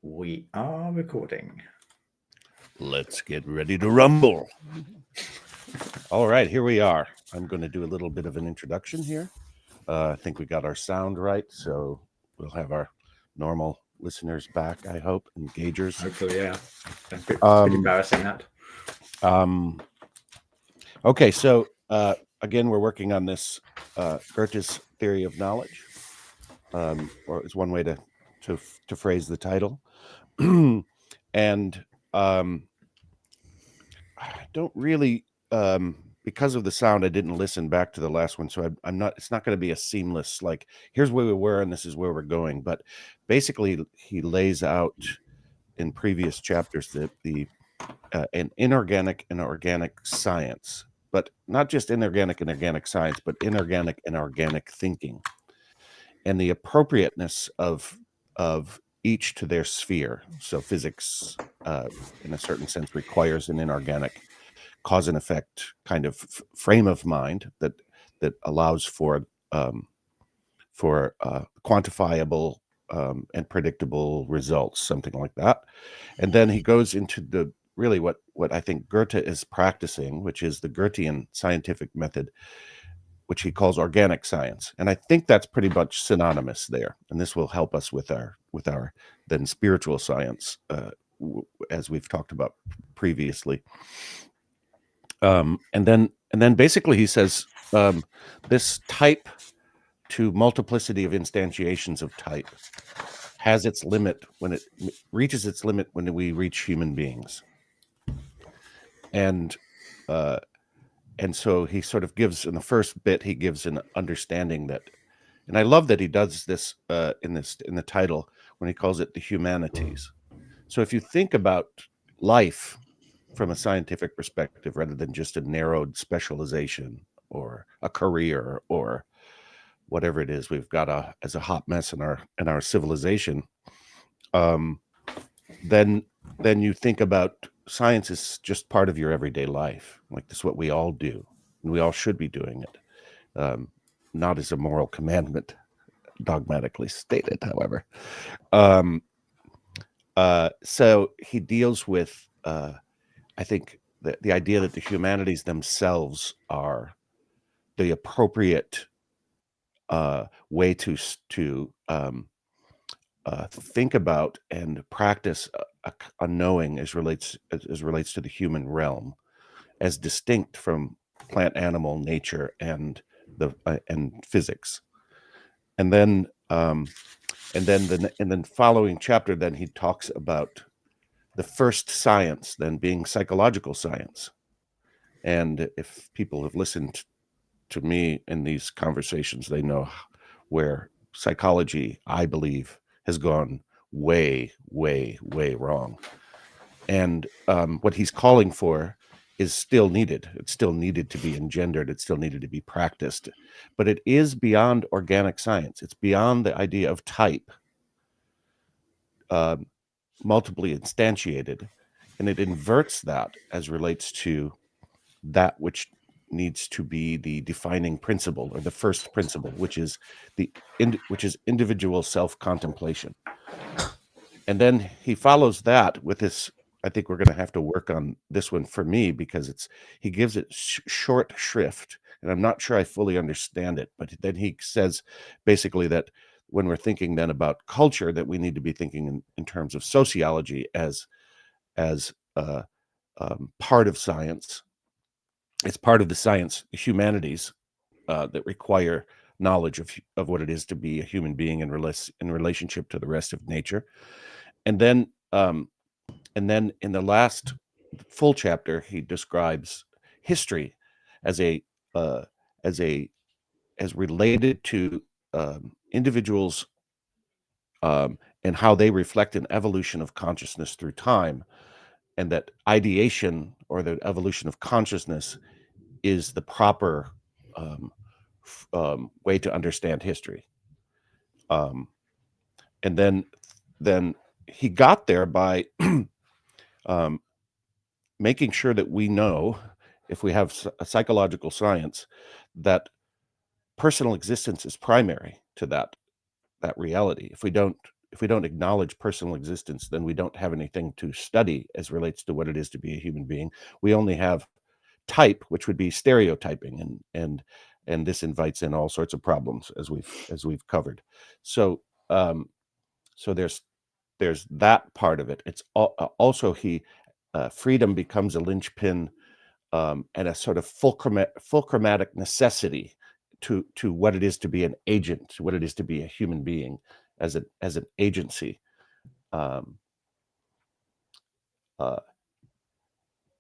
We are recording. Let's get ready to rumble. All right, here we are. I'm going to do a little bit of an introduction here. I think we got our sound right, so we'll have our normal listeners back, I hope, engagers. Hopefully, yeah. It's a bit embarrassing, that. Okay, so again, we're working on this Goethe's theory of knowledge, or it's one way to phrase the title. And I don't really, because of the sound, I didn't listen back to the last one, so I'm not. It's not going to be a seamless like here's where we were and this is where we're going. But basically, he lays out in previous chapters that an inorganic and organic science, but not just inorganic and organic science, but inorganic and organic thinking, and the appropriateness of each to their sphere. So physics, in a certain sense, requires an inorganic cause and effect kind of frame of mind that allows for quantifiable and predictable results, something like that. And then he goes into the really what I think Goethe is practicing, which is the Goethean scientific method, which he calls organic science. And I think that's pretty much synonymous there. And this will help us with our then spiritual science, as we've talked about previously. And then basically he says this type to multiplicity of instantiations of type has its limit when it reaches its limit when we reach human beings. And so he sort of gives, in the first bit, he gives an understanding that, and I love that he does this in the title when he calls it the humanities. So if you think about life from a scientific perspective, rather than just a narrowed specialization or a career or whatever it is we've got as a hot mess in our civilization, then you think about science is just part of your everyday life. Like this is what we all do, and we all should be doing it, not as a moral commandment, dogmatically stated, however. So he deals with, I think, the idea that the humanities themselves are the appropriate way to think about and practice a knowing as relates to the human realm, as distinct from plant, animal, nature, and physics. And then following chapter, then he talks about the first science, then being psychological science. And if people have listened to me in these conversations, they know where psychology, I believe, has gone way, way, way wrong. And what he's calling for is still needed. It's still needed to be engendered. It's still needed to be practiced. But it is beyond organic science. It's beyond the idea of type, multiply instantiated. And it inverts that as relates to that which needs to be the defining principle, or the first principle, which is individual self-contemplation. And then he follows that with this. I think we're going to have to work on this one for me, because he gives it short shrift, and I'm not sure I fully understand it. But then he says basically that when we're thinking then about culture, that we need to be thinking in terms of sociology as part of science. It's part of the science, humanities, that require knowledge of what it is to be a human being in relationship to the rest of nature. And then in the last full chapter, he describes history as related to individuals, and how they reflect an evolution of consciousness through time, and that ideation, or the evolution of consciousness, is the proper way to understand history. And then he got there by making sure that we know, if we have a psychological science, that personal existence is primary to that reality. If we don't acknowledge personal existence, then we don't have anything to study as relates to what it is to be a human being. We only have type, which would be stereotyping, and this invites in all sorts of problems as we've covered. So so there's that part of it. It's also freedom becomes a linchpin and a sort of fulcromatic necessity to what it is to be an agent, to what it is to be a human being as an agency. And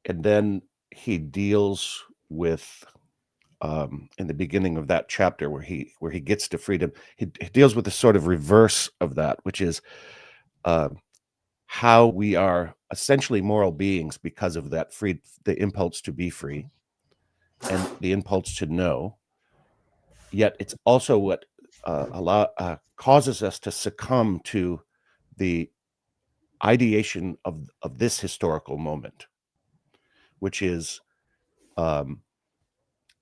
then he deals with in the beginning of that chapter where he gets to freedom, he deals with the sort of reverse of that, which is how we are essentially moral beings because of that the impulse to be free and the impulse to know. Yet it's also what causes us to succumb to the ideation of this historical moment, which is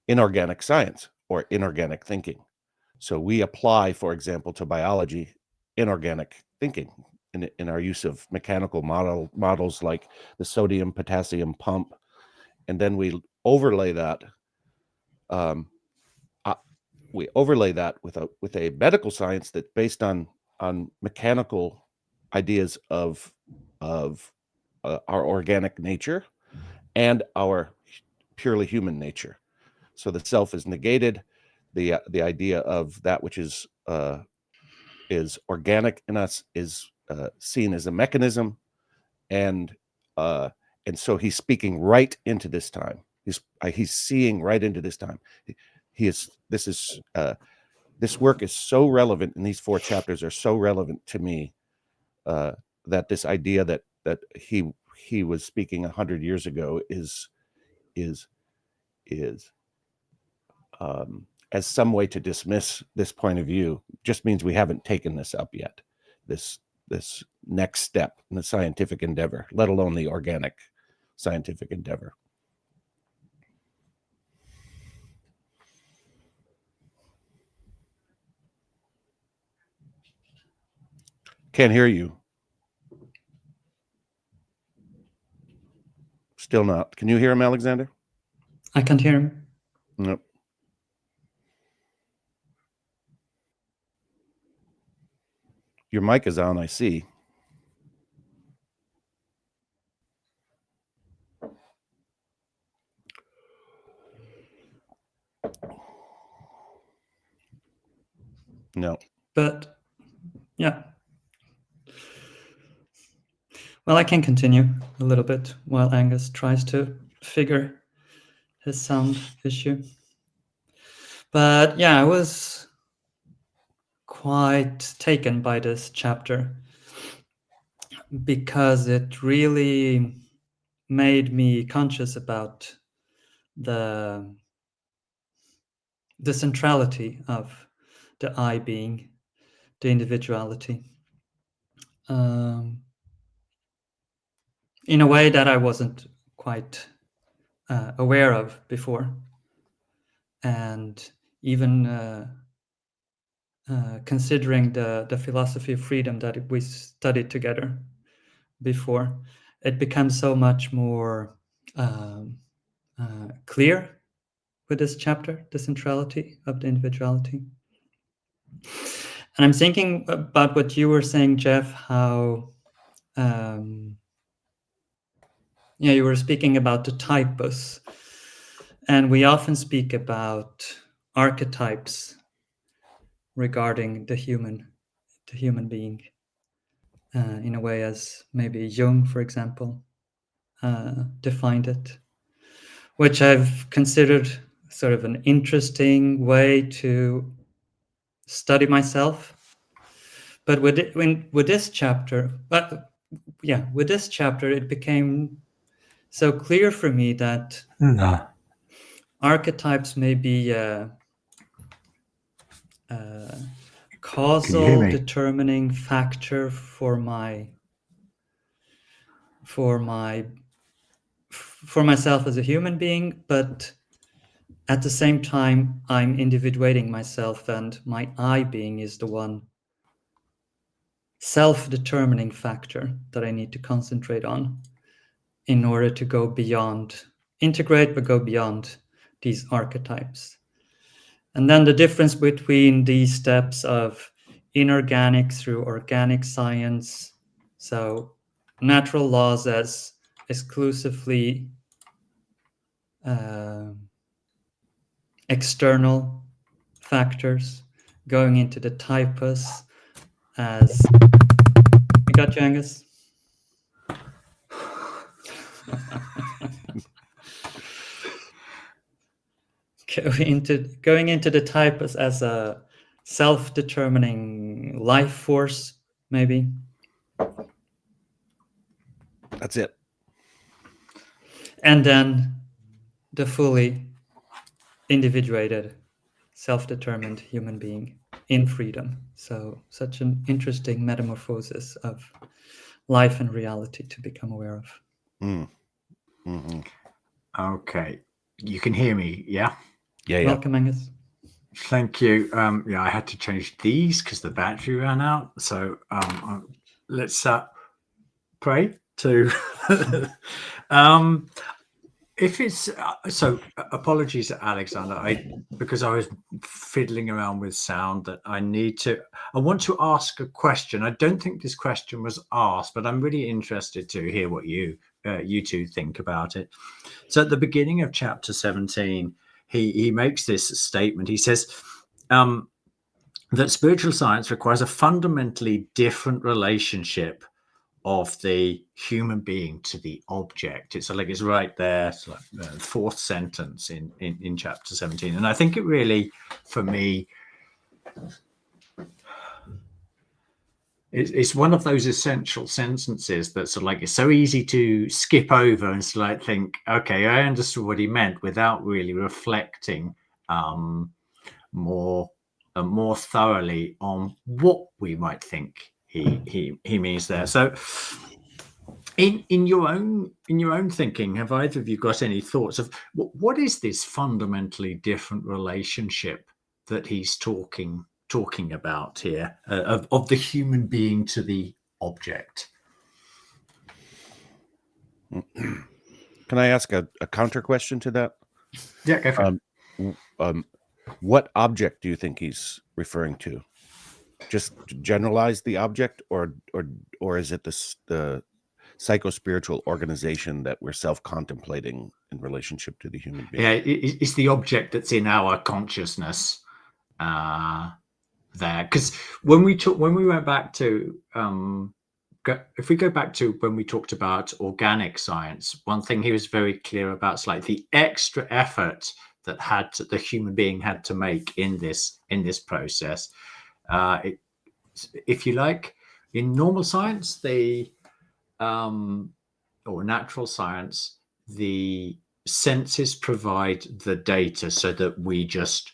inorganic science or inorganic thinking. So we apply, for example, to biology inorganic thinking in our use of mechanical models like the sodium potassium pump, and then we overlay that with a medical science that's based on mechanical ideas of our organic nature and our purely human nature. So the self is negated. The idea of that which is organic in us is seen as a mechanism, and so he's speaking right into this time. He's seeing right into this time. This work is so relevant, and these 4 chapters are so relevant to me that this idea that he was speaking 100 years ago is as some way to dismiss this point of view just means we haven't taken this up yet, this next step in the scientific endeavor, let alone the organic scientific endeavor. Can't hear you. Still not. Can you hear him, Alexander? I can't hear him. Nope. Your mic is on, I see. No. But yeah. Well, I can continue a little bit while Angus tries to figure his sound issue. But yeah, I was quite taken by this chapter because it really made me conscious about the centrality of the I being, the individuality, in a way that I wasn't quite aware of before. And even considering the philosophy of freedom that we studied together before, it becomes so much more clear with this chapter, the centrality of the individuality. And I'm thinking about what you were saying, Jeff, how you were speaking about the typos, and we often speak about archetypes regarding the human being, in a way as maybe Jung, for example, defined it, which I've considered sort of an interesting way to study myself. But with this chapter, it became so clear for me that archetypes may be causal determining factor for myself as a human being, but at the same time I'm individuating myself, and my I being is the one self-determining factor that I need to concentrate on in order to go beyond, integrate, but go beyond these archetypes. And then the difference between these steps of inorganic through organic science, so natural laws as exclusively external factors, going into the typus as... I got you, Angus. Going into the typus as a self-determining life force, maybe. That's it. And then the fully individuated, self-determined human being in freedom. So such an interesting metamorphosis of life and reality to become aware of. Mm-hmm. Okay. You can hear me, yeah? Yeah. Welcome, Angus. Thank you. Yeah, I had to change these because the battery ran out. So let's pray to... if it's so, apologies to Alexander, because I was fiddling around with sound, that I want to ask a question. I don't think this question was asked, but I'm really interested to hear what you two think about it. So at the beginning of chapter 17, he makes this statement. He says that spiritual science requires a fundamentally different relationship of the human being to the object. It's like it's right there. It's like the fourth sentence in chapter 17. And I think it really, for me, it's one of those essential sentences that's sort of like, it's so easy to skip over and sort of like think, okay, I understood what he meant, without really reflecting more thoroughly on what we might think he means there. So in your own thinking, have either of you got any thoughts of what is this fundamentally different relationship that he's talking about here, of the human being to the object? Can I ask a counter question to that? Yeah, go for it. What object do you think he's referring to? Just generalize the object, or is it the psychospiritual organization that we're self-contemplating in relationship to the human being? Yeah, it's the object that's in our consciousness there. Because when we went back to if we go back to when we talked about organic science, one thing he was very clear about is like the extra effort that the human being had to make in this process. If you like, in normal science, or natural science, the senses provide the data so that we just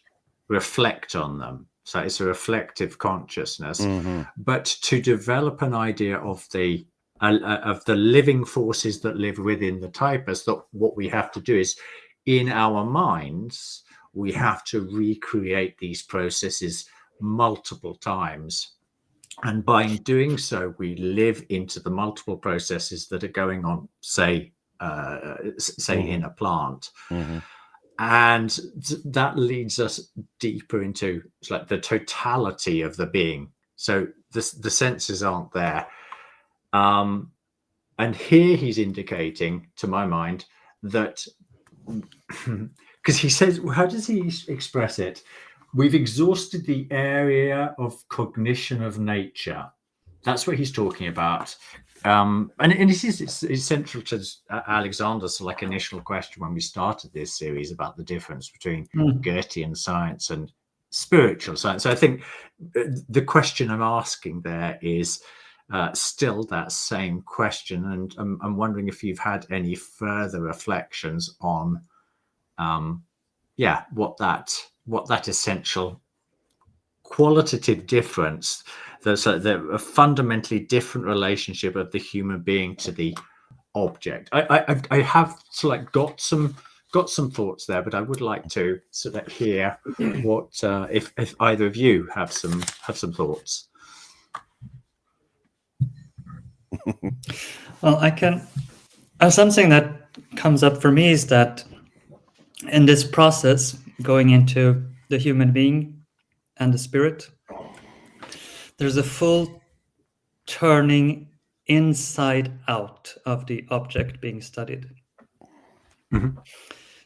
reflect on them. So it's a reflective consciousness. Mm-hmm. But to develop an idea of the living forces that live within the typus, that what we have to do is, in our minds, we have to recreate these processes multiple times. And by doing so, we live into the multiple processes that are going on, say in a plant. Mm-hmm. And that leads us deeper into like the totality of the being. So the senses aren't there. And here he's indicating, to my mind, that because he says, how does he express it? We've exhausted the area of cognition of nature. That's what he's talking about. And it's central to Alexander's like initial question when we started this series about the difference between Goethean science and spiritual science. So I think the question I'm asking there is still that same question. And I'm wondering if you've had any further reflections on what that essential qualitative difference, the fundamentally different relationship of the human being to the object. I have sort of got some thoughts there, but I would like to sort of hear what if either of you have some thoughts. Well, I can. Something that comes up for me is that in this process, going into the human being and the spirit, there's a full turning inside out of the object being studied. Mhm.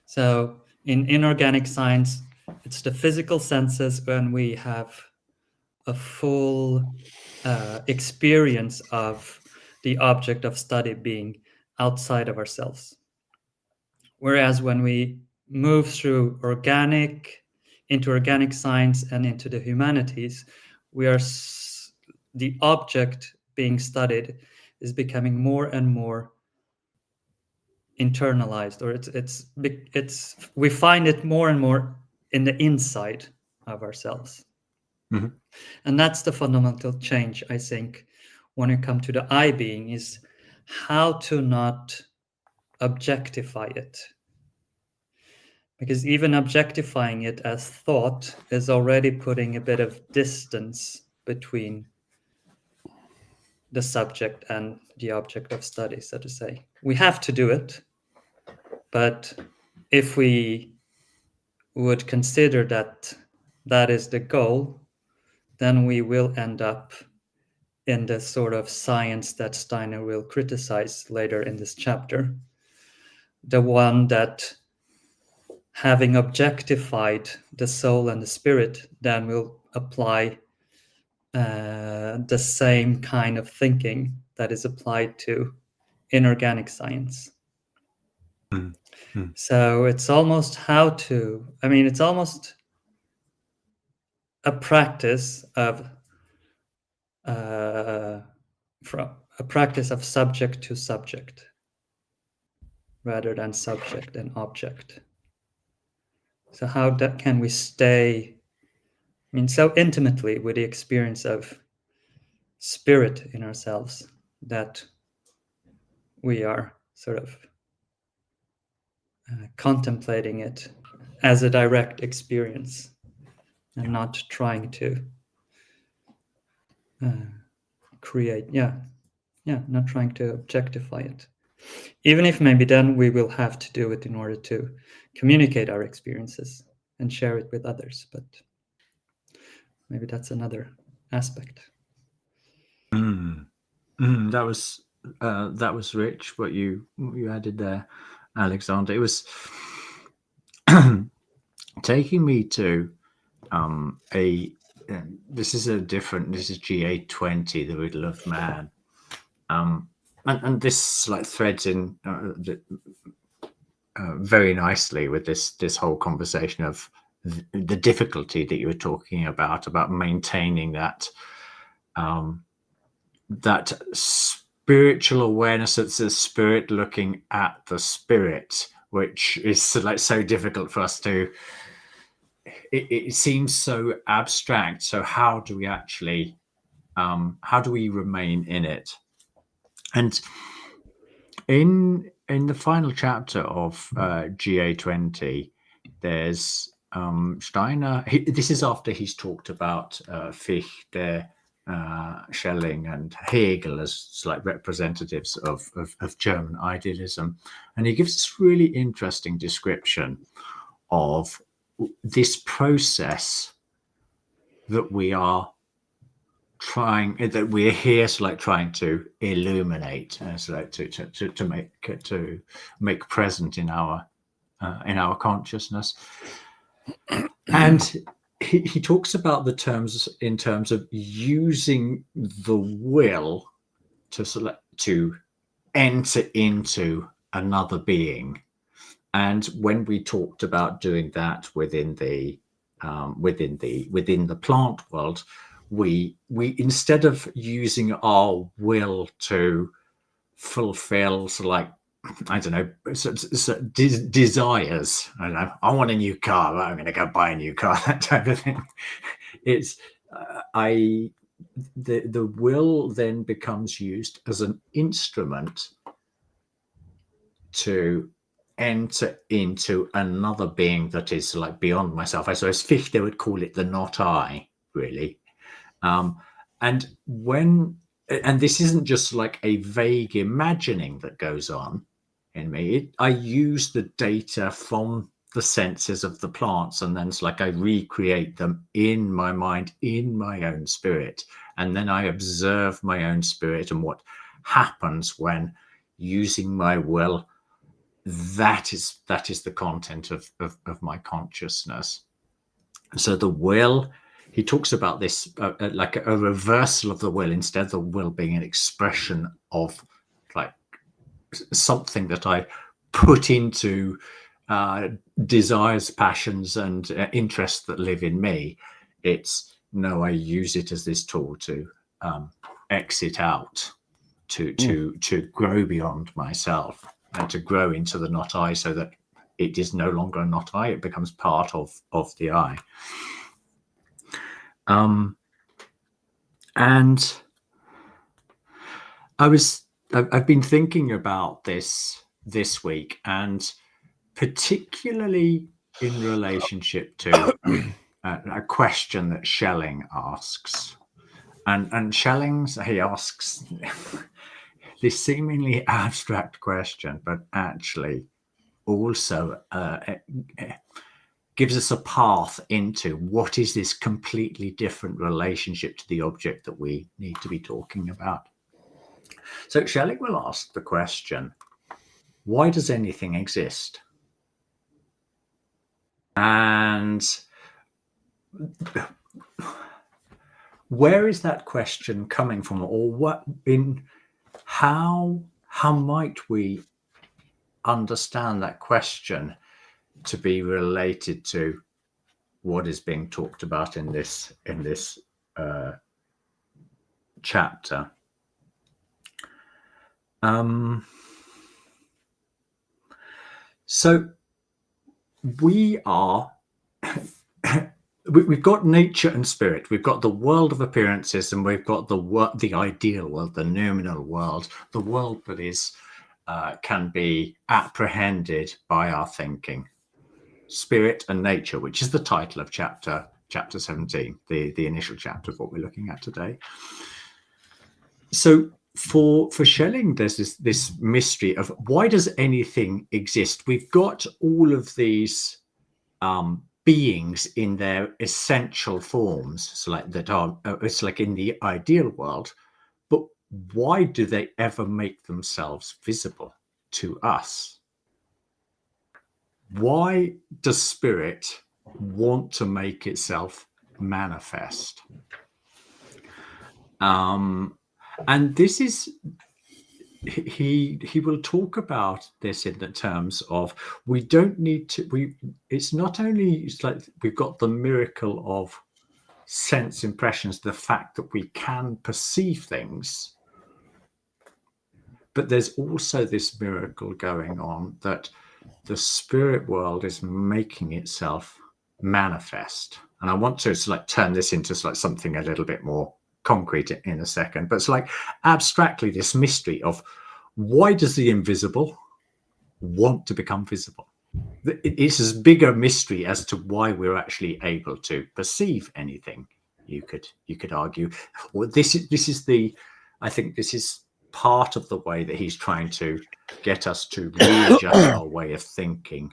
So in inorganic science, it's the physical senses when we have a full experience of the object of study being outside of ourselves. Whereas when we move through into organic science and into the humanities, the object being studied is becoming more and more internalized, or we find it more and more in the inside of ourselves. Mhm. And that's the fundamental change, I think, when it comes to the I being, is how to not objectify it. Because even objectifying it as thought is already putting a bit of distance between the subject and the object of study, so to say. We have to do it, but if we would consider that that is the goal, then we will end up in the sort of science that Steiner will criticize later in this chapter. The one that, having objectified the soul and the spirit, then will apply the same kind of thinking that is applied to inorganic science. Mm. Mm. So it's almost it's almost a practice of from a practice of subject to subject rather than subject and object. So how can we stay, so intimately with the experience of spirit in ourselves that we are sort of contemplating it as a direct experience and not trying to not trying to objectify it. Even if maybe then we will have to do it in order to communicate our experiences and share it with others, but maybe that's another aspect. That was rich what you added there, Alexander. It was taking me to this is GA20, the riddle of man, and this like threads in very nicely with this whole conversation of the difficulty that you were talking about maintaining that that spiritual awareness. That's the spirit looking at the spirit, which is like so difficult for us to. It seems so abstract. So how do we actually? How do we remain in it? And in the final chapter of GA20, there's Steiner. This is after he's talked about Fichte, Schelling, and Hegel as like representatives of German idealism, and he gives this really interesting description of this process that we are that we're here trying to illuminate, to make present in our consciousness. And he talks about the terms in terms of using the will to enter into another being. And when we talked about doing that within the plant world, we instead of using our will to fulfill I don't know, desires. I don't know, I want a new car, I'm going to go buy a new car, that type of thing. It's the will then becomes used as an instrument to enter into another being that is like beyond myself. I suppose Fichte would call it the not I, really. And when and this isn't just like a vague imagining that goes on in me. I use the data from the senses of the plants, and then it's like I recreate them in my mind, in my own spirit, and then I observe my own spirit and what happens when using my will. That is the content of my consciousness. So the will, he talks about this like a reversal of the will, instead of the will being an expression of like something that I put into desires, passions, and interests that live in me. It's no, I use it as this tool to exit out, to grow beyond myself, and to grow into the not I, so that it is no longer a not I, it becomes part of the I. And I've been thinking about this week, and particularly in relationship to a question that Schelling asks. And Schelling's, he asks this seemingly abstract question, but actually also gives us a path into what is this completely different relationship to the object that we need to be talking about. So Schelling will ask the question, why does anything exist? And where is that question coming from, or what in how might we understand that question to be related to what is being talked about in this chapter? So we are we've got nature and spirit, we've got the world of appearances, and we've got the ideal world, the noumenal world, the world that is can be apprehended by our thinking. Spirit and nature, which is the title of chapter 17, the initial chapter of what we're looking at today. So for Schelling, there's this mystery of why does anything exist? We've got all of these beings in their essential forms, so like that are it's like in the ideal world, but why do they ever make themselves visible to us? Why does spirit want to make itself manifest? And this is, he will talk about this in the terms of we don't need to, it's not only, it's like we've got the miracle of sense impressions, the fact that we can perceive things, but there's also this miracle going on that the spirit world is making itself manifest. And I want to like turn this into like something a little bit more concrete in a second, but it's like abstractly this mystery of why does the invisible want to become visible? It's as big a mystery as to why we're actually able to perceive anything. You could argue, well, this is the, I think this is part of the way that he's trying to get us to readjust our way of thinking,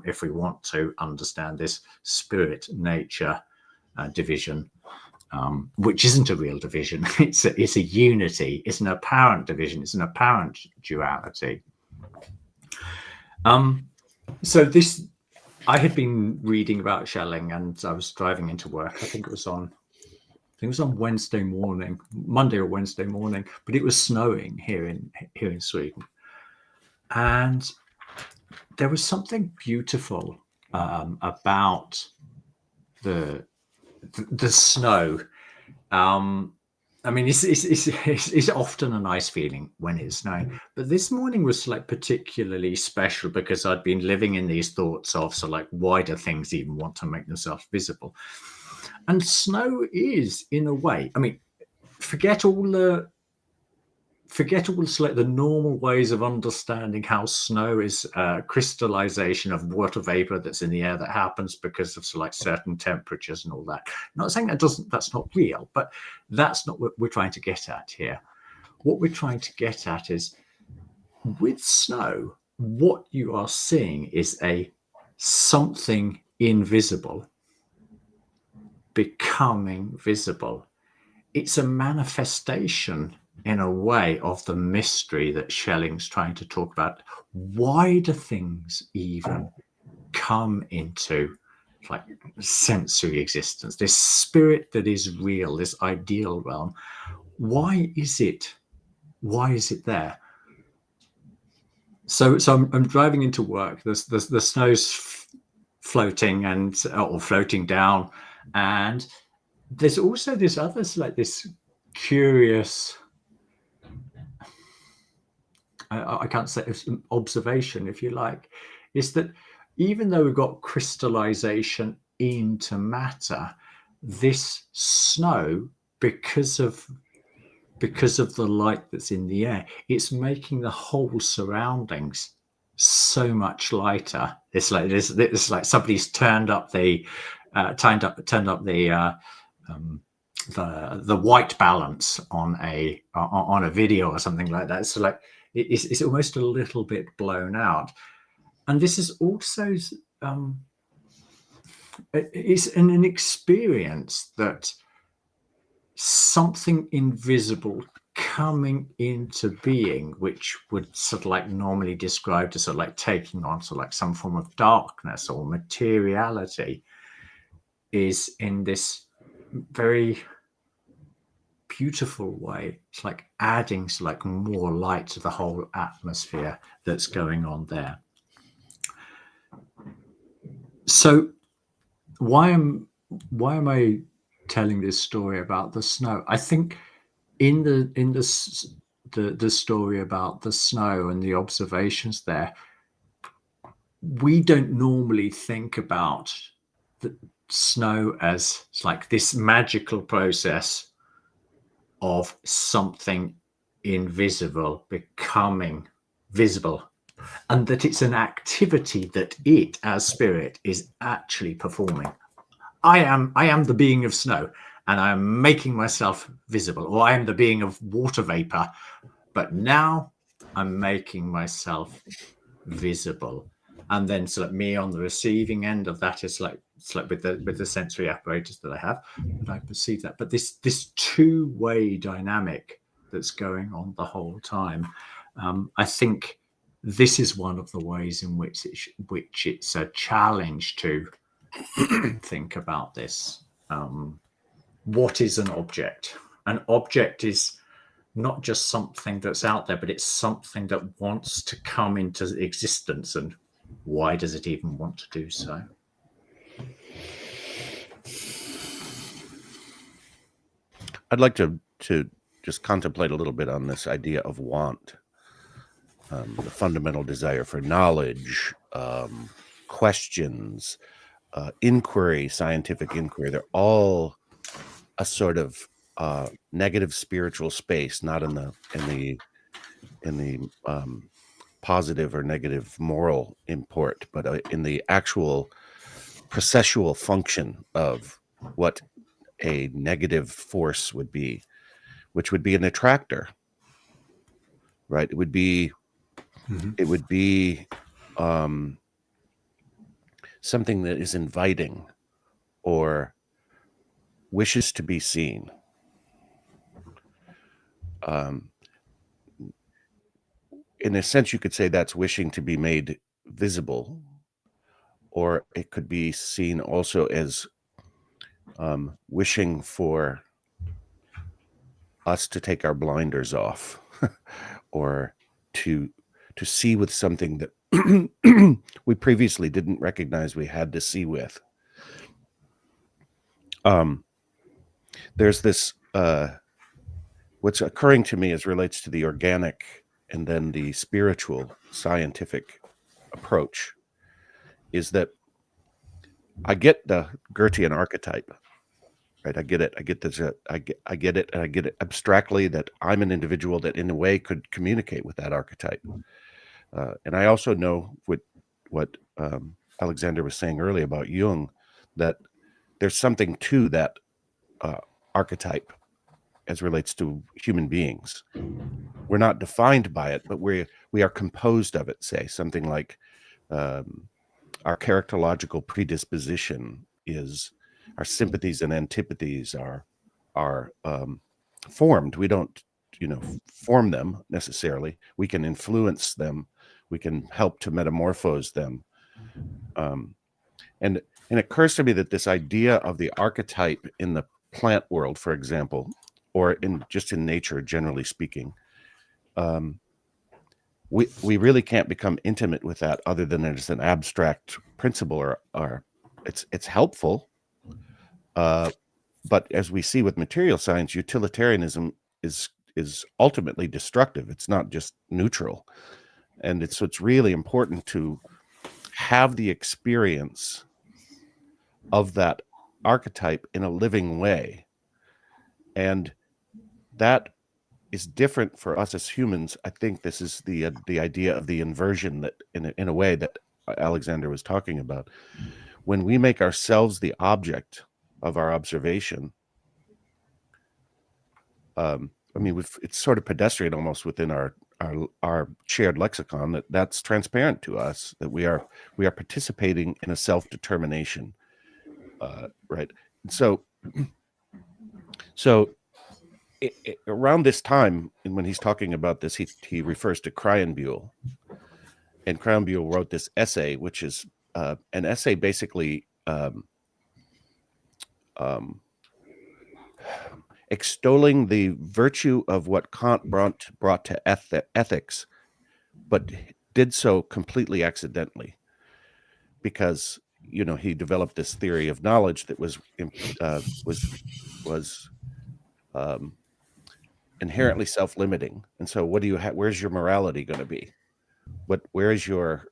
if we want to understand this spirit nature division, which isn't a real division. It's a unity. It's an apparent division. It's an apparent duality. So this, I had been reading about Schelling, and I was driving into work. I think it was on Wednesday morning, Monday or Wednesday morning, but it was snowing here in Sweden, and there was something beautiful about the snow. I mean, it's often a nice feeling when it's snowing, but this morning was like particularly special because I'd been living in these thoughts of, so like, why do things even want to make themselves visible? And snow is, in a way, I mean, forget all like the normal ways of understanding how snow is crystallization of water vapor that's in the air that happens because of like certain temperatures and all that. I'm not saying that's not real, but that's not what we're trying to get at here. what we're trying to get at is, with snow, what you are seeing is a something invisible becoming visible. It's a manifestation, in a way, of the mystery that Schelling's trying to talk about. Why do things even come into like sensory existence, this spirit that is real, this ideal realm? Why is it there? So I'm driving into work. The snow's floating or floating down, and there's also this other, like this curious, I can't say it's an observation, if you like, is that even though we've got crystallization into matter, this snow, because of the light that's in the air, it's making the whole surroundings so much lighter. It's like somebody's turned up the the white balance on a video or something like that. So like it's almost a little bit blown out. And this is also it's an experience that something invisible coming into being, which would sort of like normally described as sort of like taking on sort of like some form of darkness or materiality, is in this very beautiful way. It's like adding like more light to the whole atmosphere that's going on there. So why am I telling this story about the snow? I think in the story about the snow and the observations there, we don't normally think about the snow as like this magical process of something invisible becoming visible, and that it's an activity that it, as spirit, is actually performing. I am the being of snow, and I am making myself visible, or I am the being of water vapor, but now I'm making myself visible. And then so like me on the receiving end of that is like, it's like with the sensory apparatus that I have, that I perceive that. But this two-way dynamic that's going on the whole time, I think this is one of the ways in which it's a challenge to think about this. What is an object? An object is not just something that's out there, but it's something that wants to come into existence. And why does it even want to do so? I'd like to just contemplate a little bit on this idea of want, the fundamental desire for knowledge, questions, inquiry, scientific inquiry. They're all a sort of negative spiritual space, not in the positive or negative moral import, but in the actual processual function of what a negative force would be, which would be an attractor, right? It would be something that is inviting or wishes to be seen. In a sense, you could say that's wishing to be made visible, or it could be seen also as wishing for us to take our blinders off, or to see with something that we previously didn't recognize we had to see with. There's this, what's occurring to me as relates to the organic and then the spiritual scientific approach, is that I get the Goethean archetype, right? I get it. I get this. I get it, and I get it abstractly that I'm an individual that, in a way, could communicate with that archetype. And I also know what Alexander was saying earlier about Jung, that there's something to that archetype as relates to human beings. We're not defined by it, but we are composed of it. Say something like our characterological predisposition is our sympathies and antipathies are formed. We don't, form them necessarily. We can influence them. We can help to metamorphose them. And it occurs to me that this idea of the archetype in the plant world, for example, or in nature, generally speaking, we really can't become intimate with that other than as an abstract principle, or it's helpful. But as we see with material science, utilitarianism is ultimately destructive. It's not just neutral. And it's really important to have the experience of that archetype in a living way. And that is different for us as humans. I think this is the idea of the inversion that in a way that Alexander was talking about. When we make ourselves the object of our observation, it's sort of pedestrian almost within our shared lexicon that's transparent to us, that we are participating in a self-determination, right? So around this time, and when he's talking about this, he refers to Kryenbuhl, and Kryenbuhl wrote this essay, which is an essay basically extolling the virtue of what Kant brought to ethics, but did so completely accidentally, because he developed this theory of knowledge that was inherently self-limiting. And so, what do you have? Where's your morality going to be? Where is your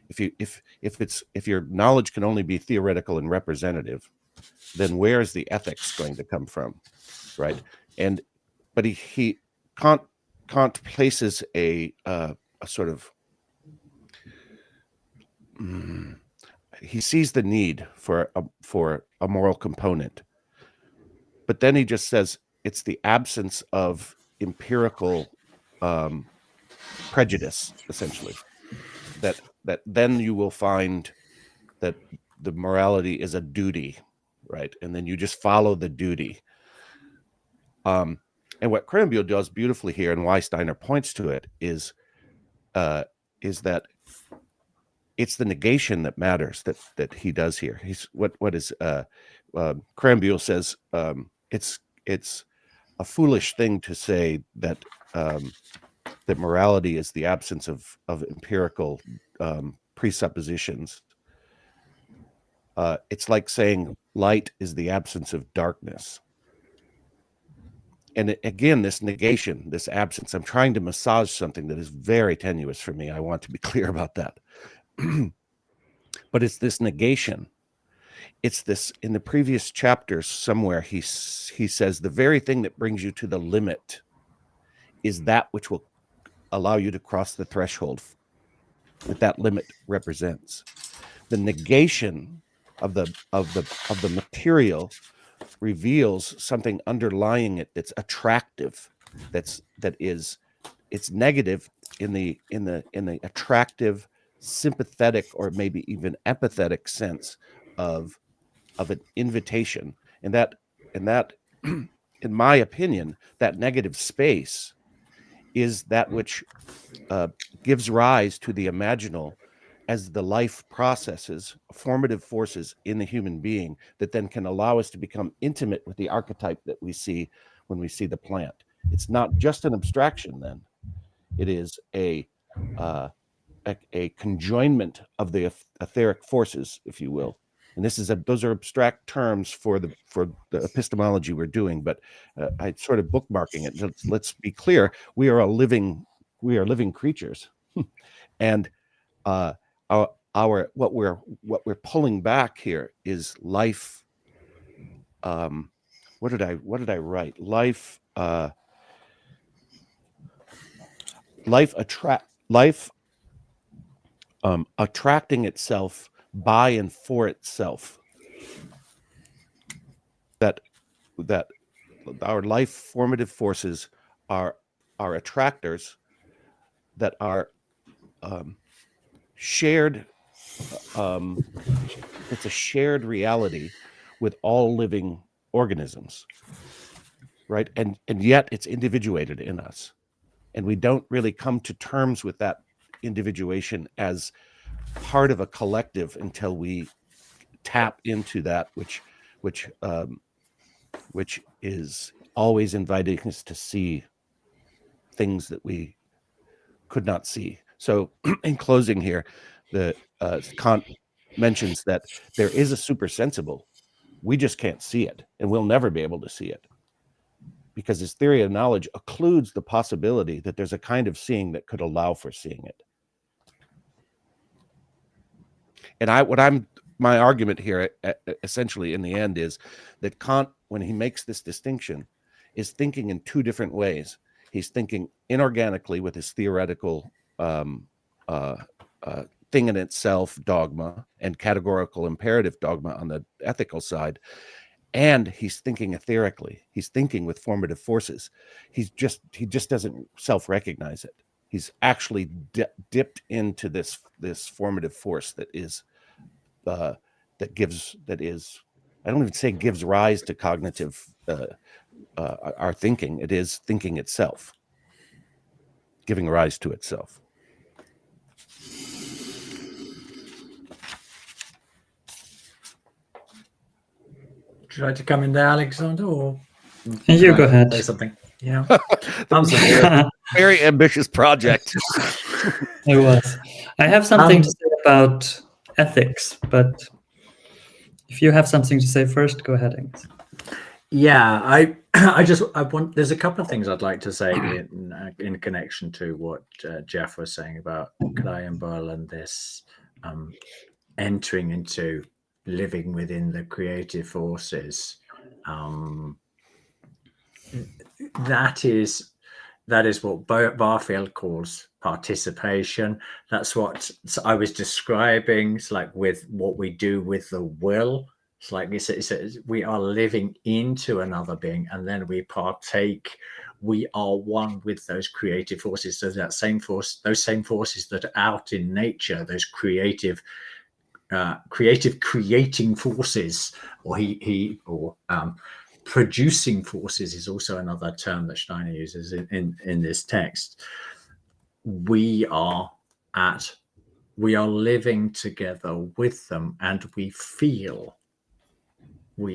if your knowledge can only be theoretical and representative, then where is the ethics going to come from, right? But Kant places a sort of he sees the need for a moral component, but then he just says it's the absence of empirical prejudice, essentially, that then you will find that the morality is a duty, right? And then you just follow the duty. And what Kryenbuhl does beautifully here, and why Steiner points to it, is that it's the negation that matters, that he does here. Kryenbuhl says it's a foolish thing to say that that morality is the absence of empirical presuppositions. It's like saying light is the absence of darkness. And again, this negation, this absence, I'm trying to massage something that is very tenuous for me. I want to be clear about that. But it's this negation. It's this, in the previous chapters somewhere, he says the very thing that brings you to the limit is that which will allow you to cross the threshold that limit represents. The negation of the material reveals something underlying it that's attractive, it's negative in the attractive, sympathetic, or maybe even empathetic sense of an invitation. And that in my opinion, that negative space is that which gives rise to the imaginal as the life processes, formative forces in the human being that then can allow us to become intimate with the archetype that we see when we see the plant. It's not just an abstraction then. It is a conjoinment of the etheric forces, if you will. And those are abstract terms for the epistemology we're doing, but I sort of bookmarking it. Let's be clear: we are living creatures, and what we're pulling back here is life. What did I write? Life attracting itself by and for itself. That our life formative forces are attractors that are shared. It's a shared reality with all living organisms, right? And yet it's individuated in us, and we don't really come to terms with that individuation as part of a collective until we tap into that which is always inviting us to see things that we could not see. So in closing here, the Kant mentions that there is a supersensible. We just can't see it, and we'll never be able to see it, because his theory of knowledge occludes the possibility that there's a kind of seeing that could allow for seeing it. And my argument here, essentially in the end, is that Kant, when he makes this distinction, is thinking in two different ways. He's thinking inorganically with his theoretical thing in itself dogma and categorical imperative dogma on the ethical side, and he's thinking etherically. He's thinking with formative forces. He just doesn't self-recognize it. He's actually dipped into this formative force that is I don't even say gives rise to cognitive our thinking. It is thinking itself, giving rise to itself. Would you like to come in there, Alexander, or you go ahead. say something? Yeah, That was a very ambitious project. It was. I have something to say about ethics, but if you have something to say first, go ahead, Angus. Yeah, I want. There's a couple of things I'd like to say in connection to what Jeff was saying about Kleinball and this entering into living within the creative forces. That is what Barfield calls participation. That's what I was describing. It's like with what we do with the will. It's like we are living into another being, and then we partake. We are one with those creative forces. So that same force, those same forces that are out in nature, those creative creating forces, or producing forces is also another term that Steiner uses in this text. We are living together with them, and we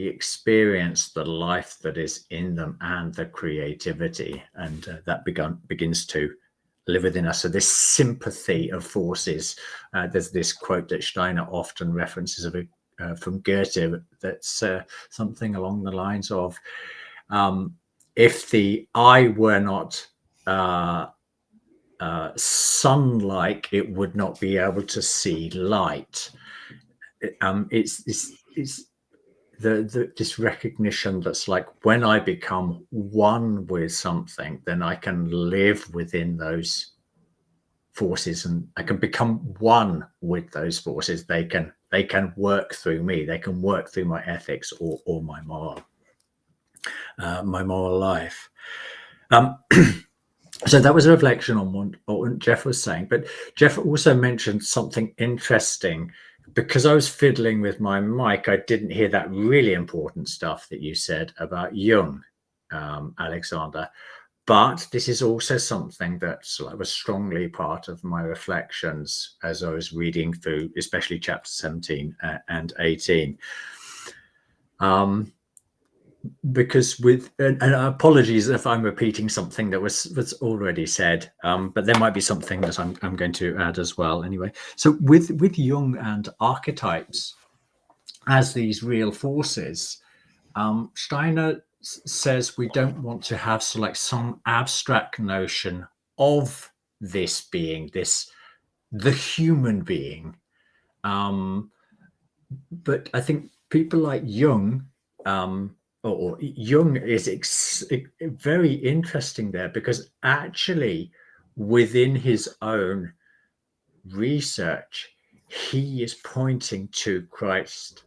experience the life that is in them and the creativity, and that begins to live within us. So this sympathy of forces, there's this quote that Steiner often references from Goethe that's something along the lines of, if the eye were not sun-like, it would not be able to see light. It's this recognition that's like, when I become one with something, then I can live within those forces, and I can become one with those forces. They can work through me. They can work through my ethics or my moral life. So that was a reflection on what Jeff was saying. But Jeff also mentioned something interesting. Because I was fiddling with my mic, I didn't hear that really important stuff that you said about Jung, Alexander. But this is also something that was strongly part of my reflections as I was reading through, especially chapter 17 and 18. Because and apologies if I'm repeating something that was already said, but there might be something that I'm going to add as well anyway. So with Jung and archetypes as these real forces, Steiner says we don't want to have some abstract notion of this being, the human being. But I think people like Jung, or Jung is very interesting there, because actually within his own research, he is pointing to Christ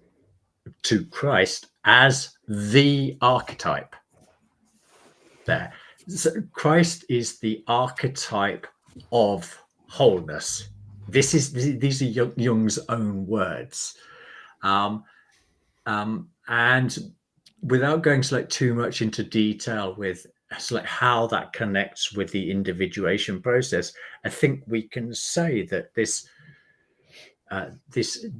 as the archetype. there. So Christ is the archetype of wholeness. These are Jung's own words, and without going too much into detail with how that connects with the individuation process, I think we can say that this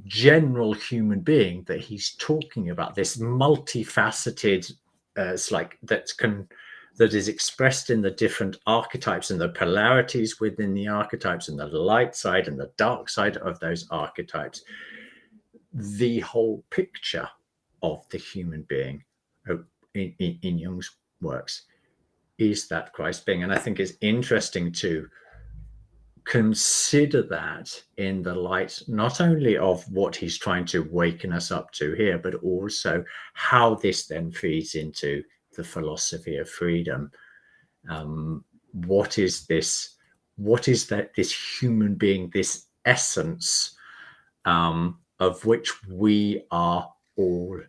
general human being that he's talking about, this multifaceted, that is expressed in the different archetypes and the polarities within the archetypes and the light side and the dark side of those archetypes, the whole picture of the human being in Jung's works is that Christ being. And I think it's interesting to consider that in the light not only of what he's trying to waken us up to here, but also how this then feeds into the philosophy of freedom. What is this human being, this essence, of which we are all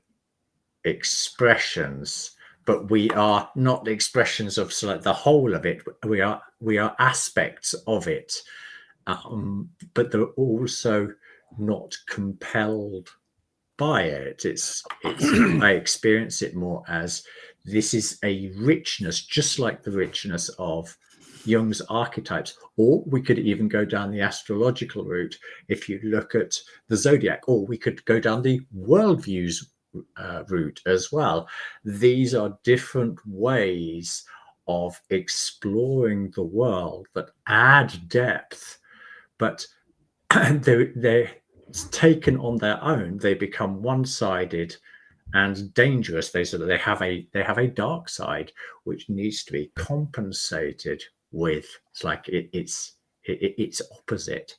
expressions, but we are not expressions of the whole of it. We are aspects of it, but they're also not compelled by it. It's I experience it more as this is a richness, just like the richness of Jung's archetypes. Or we could even go down the astrological route if you look at the zodiac, or we could go down the worldviews route as well. These are different ways of exploring the world that add depth, but they're taken on their own. They become one-sided and dangerous. They have a dark side which needs to be compensated with. It's its opposite.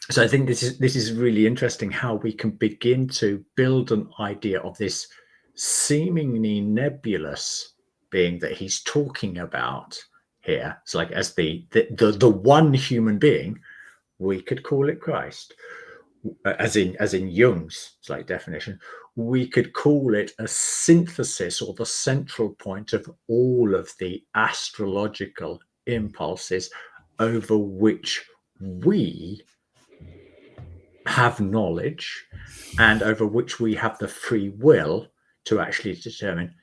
So I think this is really interesting, how we can begin to build an idea of this seemingly nebulous being that he's talking about here. It's as the one human being. We could call it Christ, as in Jung's definition. We could call it a synthesis, or the central point of all of the astrological impulses over which we have knowledge and over which we have the free will to actually determine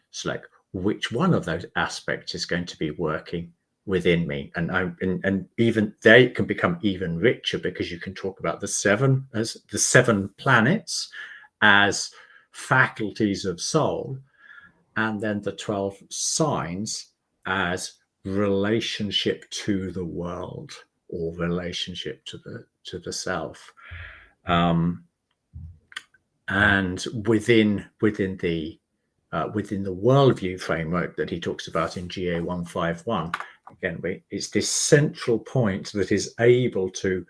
which one of those aspects is going to be working within me. And even they can become even richer, because you can talk about the seven planets as faculties of soul, and then the 12 signs as relationship to the world, or relationship to the self. And within the worldview framework that he talks about in GA 151, again, it's this central point that is able to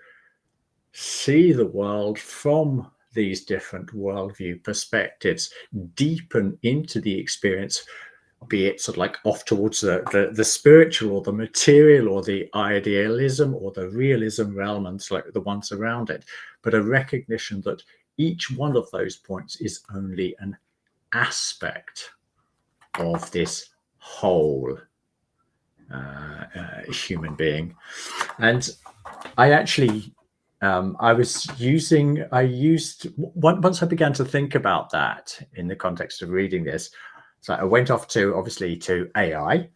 see the world from these different worldview perspectives, deepen into the experience, be it off towards the spiritual or the material or the idealism or the realism realm, and the ones around it, but a recognition that each one of those points is only an aspect of this whole human being. And I actually once I began to think about that in the context of reading this, so I went off to AI,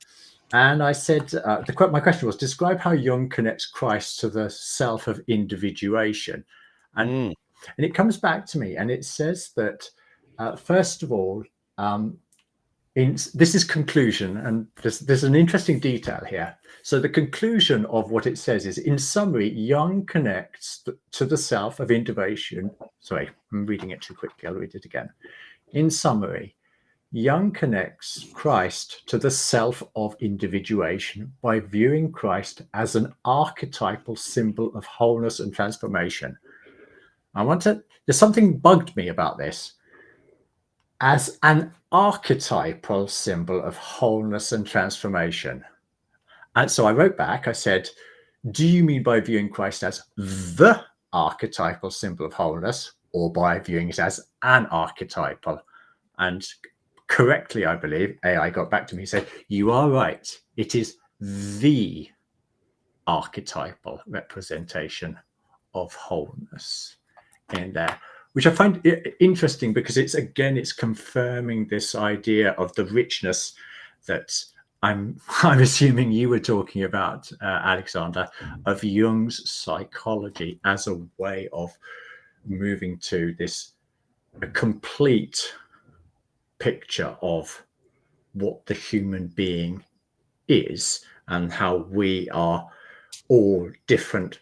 and I said, my question was, describe how Jung connects Christ to the self of individuation. And it comes back to me, and it says that first of all, this is conclusion, and there's an interesting detail here. So the conclusion of what it says is, in summary, Jung connects to the self of individuation. Sorry, I'm reading it too quickly. I'll read it again. In summary, Jung connects Christ to the self of individuation by viewing Christ as an archetypal symbol of wholeness and transformation. There's something bugged me about this. As an archetypal symbol of wholeness and transformation. And so I wrote back, I said, do you mean by viewing Christ as the archetypal symbol of wholeness, or by viewing it as an archetypal? And correctly, I believe, AI got back to me and said, "You are right. It is the archetypal representation of wholeness in there," which I find interesting because it's confirming this idea of the richness that I'm assuming you were talking about, Alexander, of Jung's psychology as a way of moving to a complete picture of what the human being is and how we are all different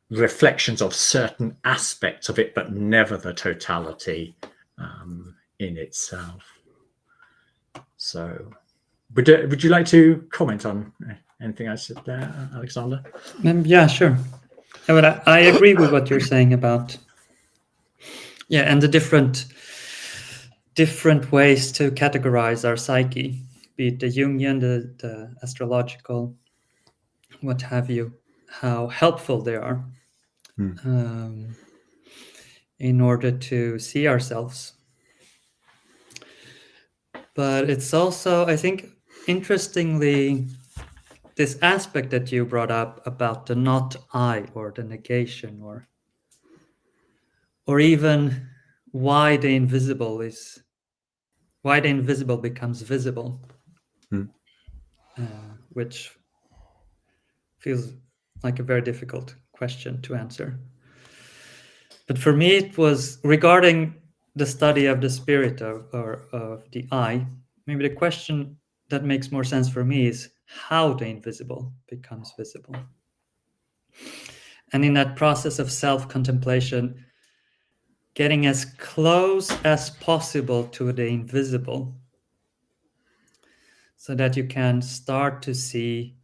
reflections of certain aspects of it, but never the totality in itself. So would you like to comment on anything I said there, Alexander? Yeah, sure. But I agree with what you're saying about, and the different ways to categorize our psyche, be it the Jungian, the astrological, what have you, how helpful they are in order to see ourselves. But it's also, I think, interestingly, this aspect that you brought up about the not I, or the negation, or even why the invisible becomes visible, which feels like a very difficult question to answer. But for me, it was regarding the study of the spirit of the I. Maybe the question that makes more sense for me is how the invisible becomes visible. And in that process of self-contemplation, getting as close as possible to the invisible so that you can start to see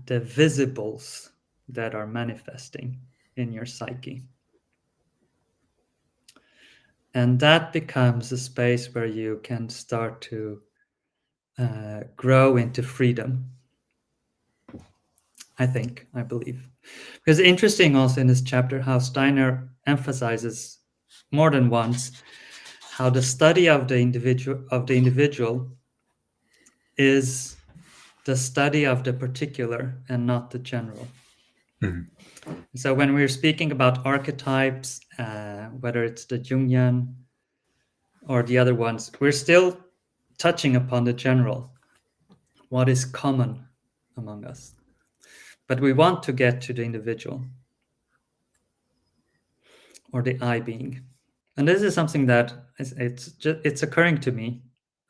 the visibles that are manifesting in your psyche. And that becomes a space where you can start to grow into freedom, I believe. Because interesting also in this chapter how Steiner emphasizes more than once how the study of the individual is the study of the particular and not the general. So when we're speaking about archetypes, whether it's the Jungian or the other ones, we're still touching upon the general, what is common among us. But we want to get to the individual, or the I being. And this is something that it's occurring to me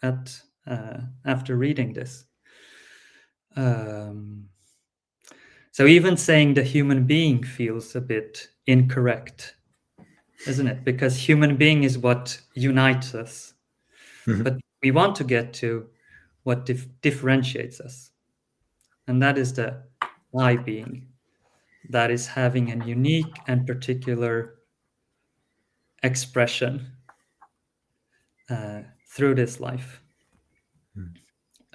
after reading this. So even saying the human being feels a bit incorrect, isn't it? Because human being is what unites us. But we want to get to what differentiates us. And that is the I being, that is having a unique and particular expression through this life,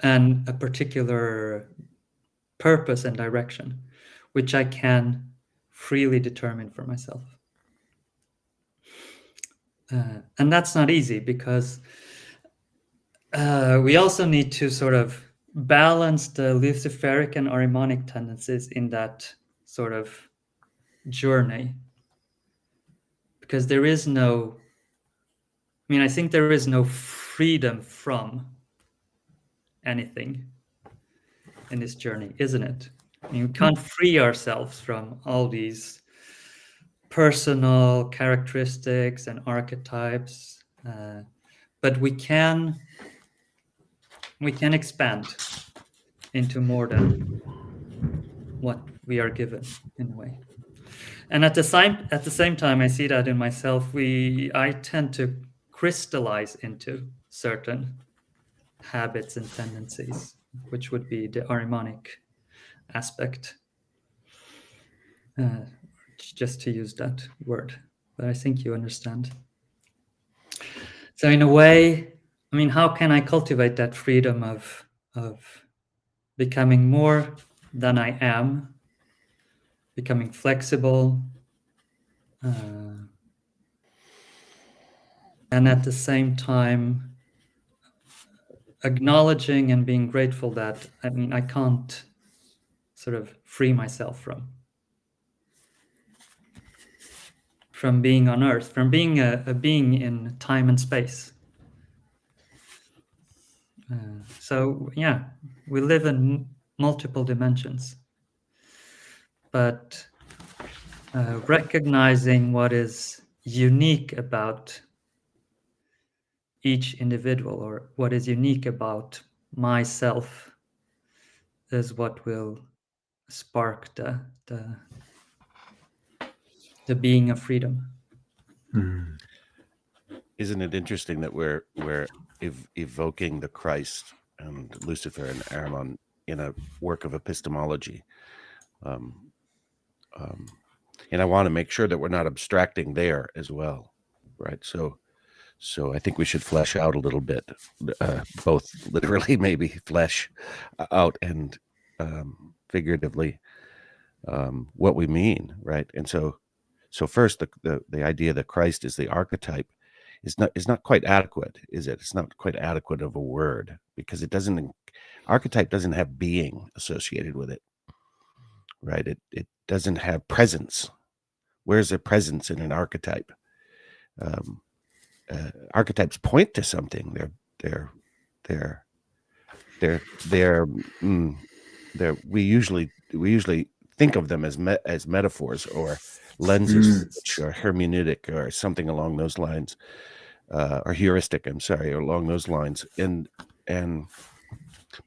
and a particular purpose and direction, which I can freely determine for myself. And that's not easy, because we also need to sort of balance the Luciferic and Ahrimanic tendencies in that sort of journey, because there is no, I think there is no freedom from anything in this journey, isn't it? We can't free ourselves from all these personal characteristics and archetypes, but we can expand into more than what we are given, in a way. And at the same time, I see that in myself. I tend to crystallize into certain habits and tendencies, which would be the Ahrimanic aspect, just to use that word, but I think you understand. So in a way, how can I cultivate that freedom of becoming more than I am, becoming flexible, and at the same time acknowledging and being grateful that, I mean, I can't sort of free myself from being on Earth, from being a being in time and space. So yeah, we live in multiple dimensions, but recognizing what is unique about each individual, or what is unique about myself, is what will spark the being of freedom. Isn't it interesting that we're evoking the Christ and Lucifer and Ahriman in a work of epistemology? And I want to make sure that we're not abstracting there as well, right? So I think we should flesh out a little bit, both literally maybe flesh out and figuratively what we mean, right? And so first, the idea that Christ is the archetype is not quite adequate, is it? It's not quite adequate of a word, because archetype doesn't have being associated with it, right? It doesn't have presence. Where's the presence in an archetype? Archetypes point to something. We usually think of them as metaphors or lenses, which are hermeneutic or something along those lines, or heuristic. I'm sorry, along those lines.